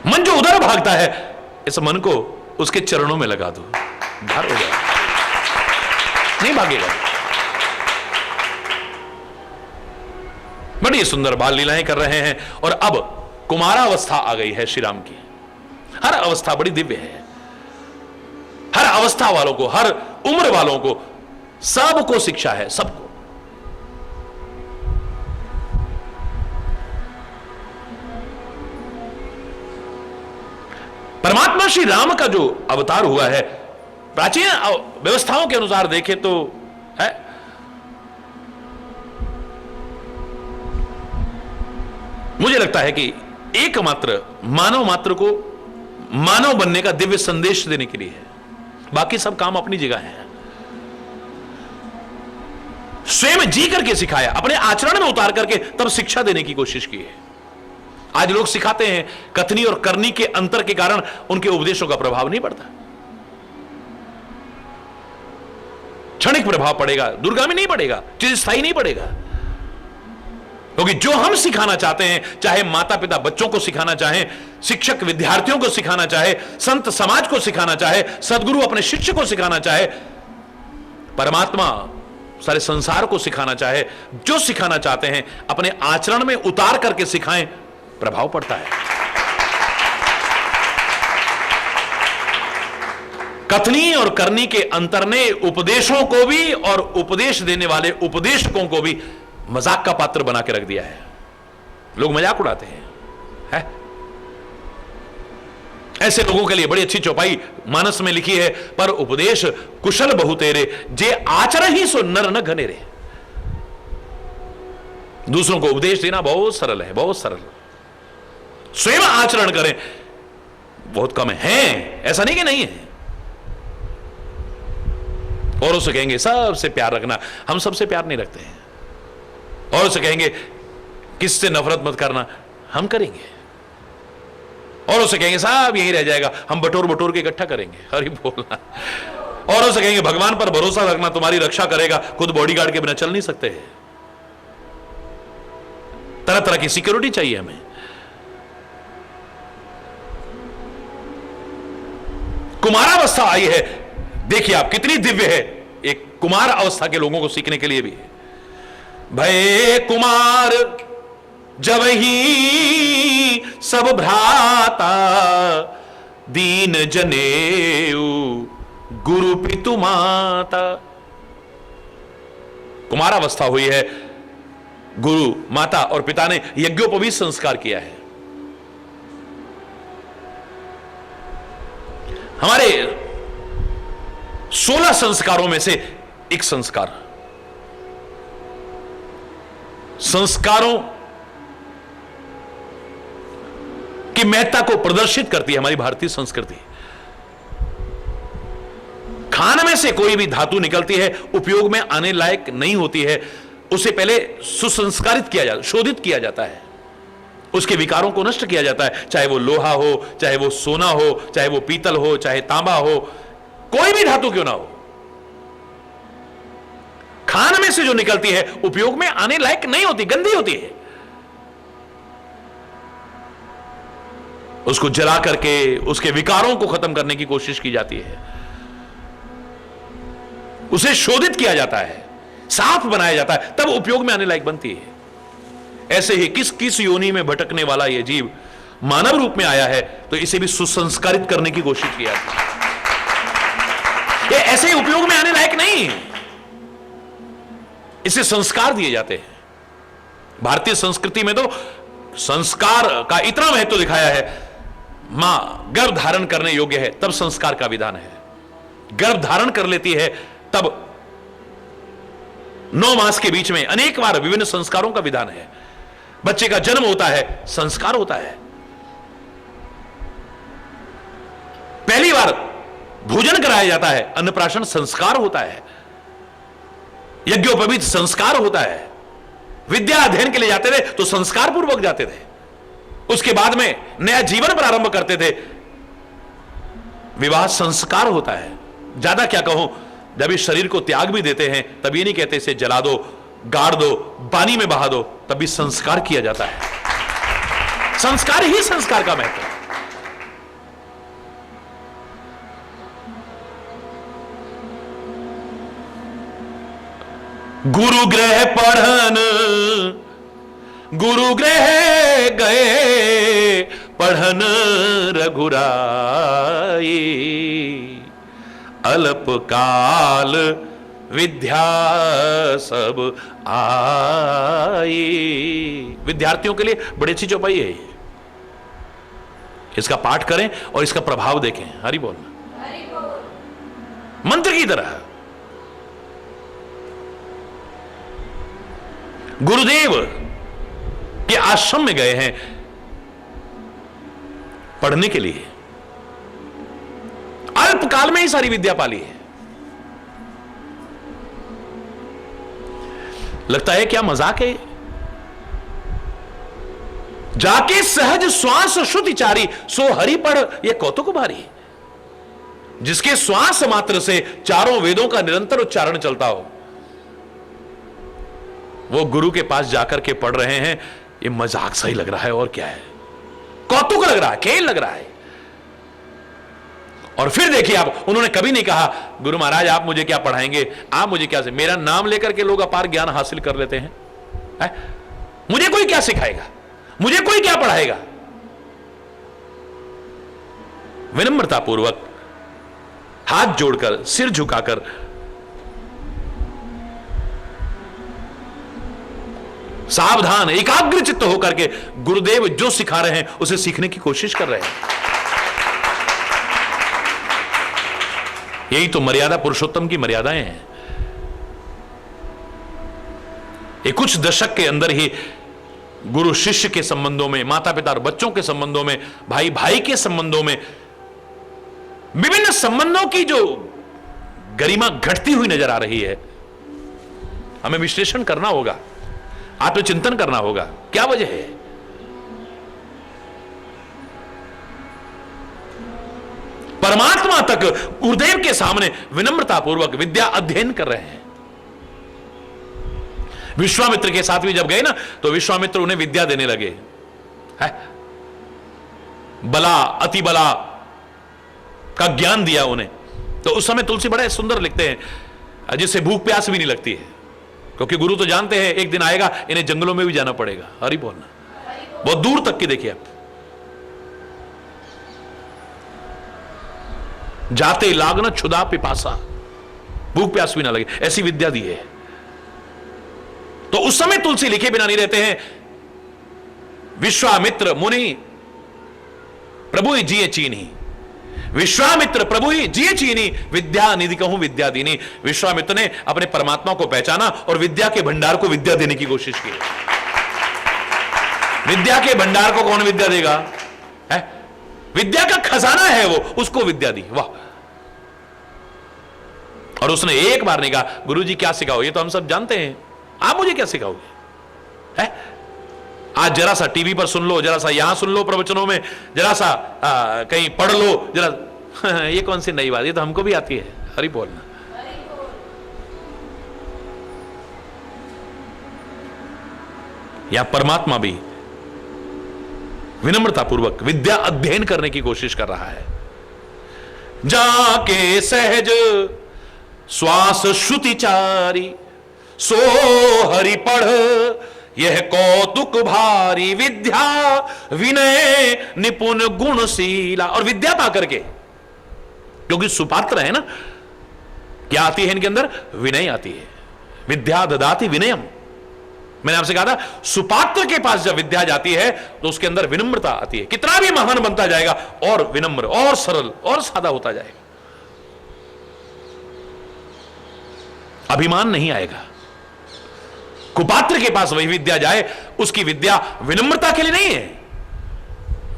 मन जो उधर भागता है, इस मन को उसके चरणों में लगा दो, धार हो जाए, नहीं भागेगा। बड़ी सुंदर बाल लीलाएं कर रहे हैं। और अब कुमारावस्था आ गई है श्री राम की। हर अवस्था बड़ी दिव्य है। हर अवस्था वालों को, हर उम्र वालों को, सबको शिक्षा है, सबको। परमात्मा श्री राम का जो अवतार हुआ है, प्राचीन व्यवस्थाओं के अनुसार देखें तो है, मुझे लगता है कि एकमात्र मानव मात्र को मानव बनने का दिव्य संदेश देने के लिए है। बाकी सब काम अपनी जगह है। स्वयं जी करके सिखाया, अपने आचरण में उतार करके तब शिक्षा देने की कोशिश की है। आज लोग सिखाते हैं, कथनी और करनी के अंतर के कारण उनके उपदेशों का प्रभाव नहीं पड़ता। क्षणिक प्रभाव पड़ेगा, दूरगामी नहीं पड़ेगा, चीज स्थायी नहीं पड़ेगा। क्योंकि जो हम सिखाना चाहते हैं, चाहे माता पिता बच्चों को सिखाना चाहे, शिक्षक विद्यार्थियों को सिखाना चाहे, संत समाज को सिखाना चाहे, सदगुरु अपने शिष्य को सिखाना चाहे, परमात्मा सारे संसार को सिखाना चाहे, जो सिखाना चाहते हैं अपने आचरण में उतार करके सिखाएं, प्रभाव पड़ता है। कथनी और करनी के अंतर ने उपदेशों को भी और उपदेश देने वाले उपदेशकों को भी मजाक का पात्र बना के रख दिया है। लोग मजाक उड़ाते हैं, है? ऐसे लोगों के लिए बड़ी अच्छी चौपाई मानस में लिखी है, पर उपदेश कुशल बहु तेरे, जे आचरण ही सो नर न घने रे। दूसरों को उपदेश देना बहुत सरल है, बहुत सरल। स्वयं आचरण करें बहुत कम है, ऐसा नहीं कि नहीं है। और उसे कहेंगे सबसे प्यार रखना, हम सबसे प्यार नहीं रखते हैं। और उसे कहेंगे किससे नफरत मत करना, हम करेंगे। और उसे कहेंगे साहब यही रह जाएगा, हम बटोर बटोर के इकट्ठा करेंगे। हरि बोलना। और उसे कहेंगे भगवान पर भरोसा रखना, तुम्हारी रक्षा करेगा, खुद बॉडीगार्ड के बिना चल नहीं सकते। तरह तरह की सिक्योरिटी चाहिए हमें। कुमारावस्था आई है, देखिए आप कितनी दिव्य है। एक कुमार अवस्था के लोगों को सीखने के लिए भी है। भय कुमार जब ही सब भ्राता, दीन जनेऊ गुरु पितु माता। कुमारावस्था हुई है, गुरु माता और पिता ने यज्ञोपवीत संस्कार किया है। हमारे 16 संस्कारों में से एक संस्कारों की महत्ता को प्रदर्शित करती है हमारी भारतीय संस्कृति। खान में से कोई भी धातु निकलती है, उपयोग में आने लायक नहीं होती है, उसे पहले सुसंस्कारित किया जाता, शोधित किया जाता है, उसके विकारों को नष्ट किया जाता है। चाहे वो लोहा हो, चाहे वो सोना हो, चाहे वो पीतल हो, चाहे तांबा हो, कोई भी धातु क्यों ना हो, खान में से जो निकलती है उपयोग में आने लायक नहीं होती, गंदी होती है। उसको जला करके उसके विकारों को खत्म करने की कोशिश की जाती है, उसे शोधित किया जाता है, साफ बनाया जाता है, तब उपयोग में आने लायक बनती है। ऐसे ही किस किस योनि में भटकने वाला यह जीव मानव रूप में आया है, तो इसे भी सुसंस्कारित करने की कोशिश की जाती है। ये ऐसे ही उपयोग में आने लायक नहीं है, इसे संस्कार दिए जाते हैं। भारतीय संस्कृति में तो संस्कार का इतना महत्व दिखाया है, मां गर्भ धारण करने योग्य है तब संस्कार का विधान है, गर्भ धारण कर लेती है तब 9 मास के बीच में अनेक बार विभिन्न संस्कारों का विधान है। बच्चे का जन्म होता है, संस्कार होता है, पहली बार भोजन कराया जाता है, अन्नप्राशन संस्कार होता है, यज्ञोपवीत संस्कार होता है, विद्या अध्ययन के लिए जाते थे तो संस्कार पूर्वक जाते थे, उसके बाद में नया जीवन प्रारंभ करते थे, विवाह संस्कार होता है। ज्यादा क्या कहूं, जब इस शरीर को त्याग भी देते हैं तब ये नहीं कहते इसे जला दो, गाड़ दो, पानी में बहा दो, तब भी संस्कार किया जाता है। संस्कार ही संस्कार का महत्व है। गुरु गृह पढ़न गुरु गृह गए पढ़न रघुराई, अल्पकाल विद्या सब आई। विद्यार्थियों के लिए बड़ी अच्छी चौपाई है, इसका पाठ करें और इसका प्रभाव देखें। हरि बोल, मंत्र की तरह। गुरुदेव के आश्रम में गए हैं पढ़ने के लिए, अल्पकाल में ही सारी विद्या पाली है। लगता है क्या मजाक है? जाके सहज श्वास श्रुति चारी, सो हरि पढ़ ये कौतुक भारी। जिसके श्वास मात्र से चारों वेदों का निरंतर उच्चारण चलता हो, वो गुरु के पास जाकर के पढ़ रहे हैं, ये मजाक सही लग रहा है और क्या है, कौतुक लग रहा है, खेल लग रहा है। और फिर देखिए आप, उन्होंने कभी नहीं कहा गुरु महाराज आप मुझे क्या पढ़ाएंगे, आप मुझे क्या से, मेरा नाम लेकर के लोग अपार ज्ञान हासिल कर लेते हैं, है? मुझे कोई क्या सिखाएगा, मुझे कोई क्या पढ़ाएगा। विनम्रता पूर्वक हाथ जोड़कर, सिर झुकाकर, सावधान एकाग्र चित्त होकर के गुरुदेव जो सिखा रहे हैं उसे सीखने की कोशिश कर रहे हैं। यही तो मर्यादा पुरुषोत्तम की मर्यादाएं हैं। ये कुछ दशक के अंदर ही गुरु शिष्य के संबंधों में, माता पिता और बच्चों के संबंधों में, भाई भाई के संबंधों में, विभिन्न संबंधों की जो गरिमा घटती हुई नजर आ रही है, हमें विश्लेषण करना होगा, आत्मचिंतन करना होगा, क्या वजह है। परमात्मा तक गुरुदेव के सामने विनम्रता पूर्वक विद्या अध्ययन कर रहे हैं। विश्वामित्र के साथ भी जब गए ना, तो विश्वामित्र उन्हें विद्या देने लगे, है? बला अति बला का ज्ञान दिया उन्हें। तो उस समय तुलसी बड़े सुंदर लिखते हैं, जिससे भूख प्यास भी नहीं लगती है, क्योंकि गुरु तो जानते हैं एक दिन आएगा इन्हें जंगलों में भी जाना पड़ेगा। हरि बोलना, बहुत दूर तक की देखिए आप। जाते लागन क्षुधा पिपासा, भूख प्यास भी ना लगे, ऐसी विद्या दी है। तो उस समय तुलसी लिखे बिना नहीं रहते हैं। विश्वामित्र मुनि प्रभु जिये चीनी, विश्वामित्र प्रभु ही जिये चीनी, विद्या निधि कहूं विद्या दीनी। विश्वामित्र ने अपने परमात्मा को पहचाना और विद्या के भंडार को विद्या देने की कोशिश की। विद्या के भंडार को कौन विद्या देगा? है विद्या का खजाना है वो, उसको विद्या दी। वाह! और उसने एक बार नहीं कहा गुरुजी क्या सिखाओ, ये तो हम सब जानते हैं, आप मुझे क्या सिखाओगे? है आज जरा सा टीवी पर सुन लो, जरा सा यहां सुन लो प्रवचनों में, जरा सा कहीं पढ़ लो जरा ये कौन सी नई बात, ये तो हमको भी आती है। हरि बोलना। या परमात्मा भी विनम्रता पूर्वक विद्या अध्ययन करने की कोशिश कर रहा है। जाके सहज श्वास श्रुतिचारी, सो हरि पढ़ यह कौतुक भारी, विद्या विनय निपुण गुणशीला। और विद्या पा करके, क्योंकि सुपात्र है ना, क्या आती है इनके अंदर? विनय आती है। विद्या ददाति विनयम। मैंने आपसे कहा था सुपात्र के पास जब विद्या जाती है तो उसके अंदर विनम्रता आती है। कितना भी महान बनता जाएगा और विनम्र और सरल और सादा होता जाएगा, अभिमान नहीं आएगा। कुपात्र के पास वही विद्या जाए, उसकी विद्या विनम्रता के लिए नहीं है,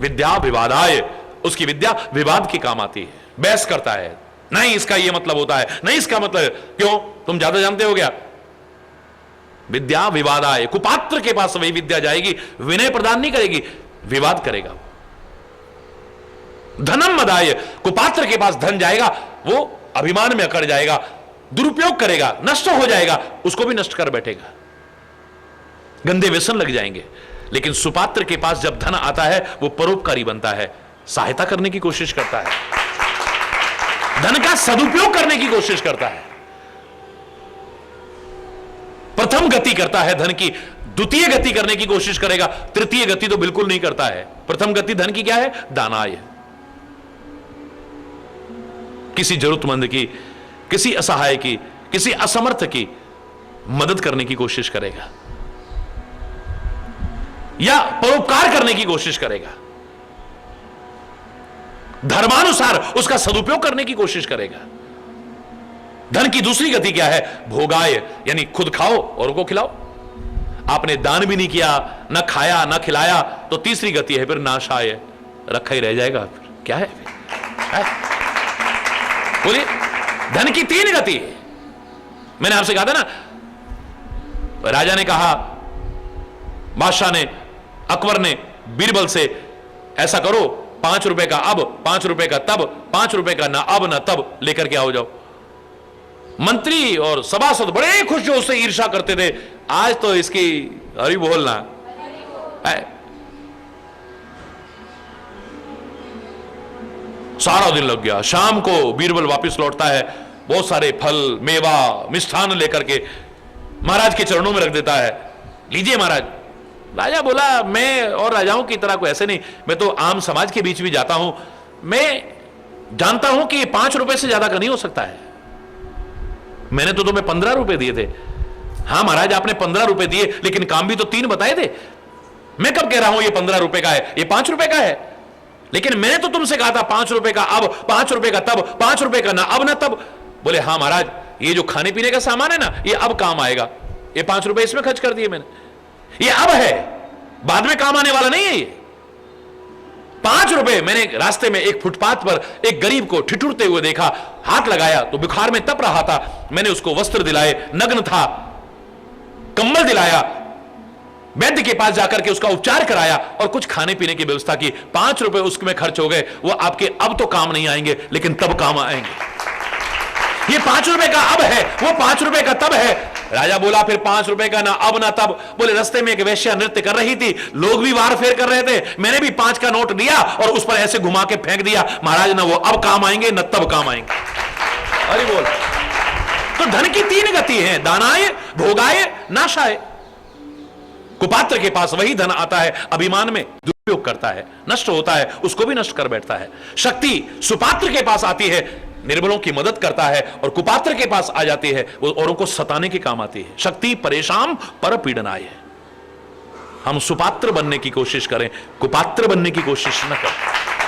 विद्या विवादाय, उसकी विद्या विवाद के काम आती है। बहस करता है, नहीं इसका यह मतलब होता है, नहीं इसका मतलब, क्यों तुम ज्यादा जानते हो क्या? विद्या विवादाय। कुपात्र के पास वही विद्या जाएगी, विनय प्रदान नहीं करेगी, विवाद करेगा। धनम मदाय, कुपात्र के पास धन जाएगा, वो अभिमान में अकड़ जाएगा, दुरुपयोग करेगा, नष्ट हो जाएगा, उसको भी नष्ट कर बैठेगा, गंदे व्यसन लग जाएंगे। लेकिन सुपात्र के पास जब धन आता है वो परोपकारी बनता है, सहायता करने की कोशिश करता है, धन का सदुपयोग करने की कोशिश करता है, प्रथम गति करता है धन की, द्वितीय गति करने की कोशिश करेगा, तृतीय गति तो बिल्कुल नहीं करता है। प्रथम गति धन की क्या है? दानाय, किसी जरूरतमंद की, किसी असहाय की, किसी असमर्थ की मदद करने की कोशिश करेगा या परोपकार करने की कोशिश करेगा, धर्मानुसार उसका सदुपयोग करने की कोशिश करेगा। धन की दूसरी गति क्या है? भोगाय, यानी खुद खाओ और उनको खिलाओ। आपने दान भी नहीं किया, न खाया न खिलाया, तो तीसरी गति है फिर नाशाय, रखा ही रह जाएगा। फिर क्या है? बोलिए, धन की तीन गति है। मैंने आपसे कहा था ना, राजा ने कहा, बादशाह ने, अकबर ने बीरबल से, ऐसा करो 5 रुपए का अब, 5 रुपए का तब, 5 रुपए का ना अब ना तब लेकर के आओ जाओ। मंत्री और सभासद बड़े खुश जो उससे ईर्ष्या करते थे, आज तो इसकी हरि बोलना है। सारा दिन लग गया, शाम को बीरबल वापस लौटता है, बहुत सारे फल मेवा मिष्ठान लेकर के महाराज के चरणों में रख देता है, लीजिए महाराज। राजा बोला, मैं और राजाओं की तरह को ऐसे नहीं, मैं तो आम समाज के बीच भी जाता हूं, मैं जानता हूं कि 5 रुपए से ज्यादा का नहीं हो सकता है। मैंने तो तुम्हें 15 रुपए दिए थे। हां महाराज, आपने 15 रुपए दिए, लेकिन काम भी तो 3 बताए थे। मैं कब कह रहा हूं ये 15 रुपए का है, ये 5 रुपए का है, लेकिन मैंने तो तुमसे कहा था 5 रुपए का अब, 5 रुपए का तब, 5 रुपए का ना अब ना तब। बोले हां महाराज, ये जो खाने पीने का सामान है ना, ये अब काम आएगा, ये 5 रुपए इसमें खर्च कर दिए मैंने, ये अब है, बाद में काम आने वाला नहीं है। ये 5 रुपए मैंने रास्ते में एक फुटपाथ पर एक गरीब को ठिठुरते हुए देखा, हाथ लगाया तो बुखार में तप रहा था, मैंने उसको वस्त्र दिलाए, नग्न था, कंबल दिलाया, वैद्य के पास जाकर के उसका उपचार कराया और कुछ खाने पीने की व्यवस्था की। 5 रुपए उसमें खर्च हो गए, वो आपके अब तो काम नहीं आएंगे, लेकिन तब काम आएंगे। ये 5 रुपए का अब है, वो 5 रुपए का तब है। राजा बोला, फिर 5 रुपए का ना अब ना तब। बोले, रास्ते में एक वेश्या नृत्य कर रही थी, लोग भी वार फेर कर रहे थे, मैंने भी 5 का नोट दिया और उस पर ऐसे घुमा के फेंक दिया। महाराज, ना वो अब काम आएंगे न तब काम आएंगे। अरे बोल, तो धन की 3 गति है, दानाय, भोगाय, नाशाय। कुपात्र के पास वही धन आता है अभिमान में। उपयोग करता है, नष्ट होता है, उसको भी नष्ट कर बैठता है। शक्ति सुपात्र के पास आती है, निर्बलों की मदद करता है, और कुपात्र के पास आ जाती है, वो औरों को सताने के काम आती है। शक्ति परेशान पर पीड़नाय है। हम सुपात्र बनने की कोशिश करें, कुपात्र बनने की कोशिश न करें।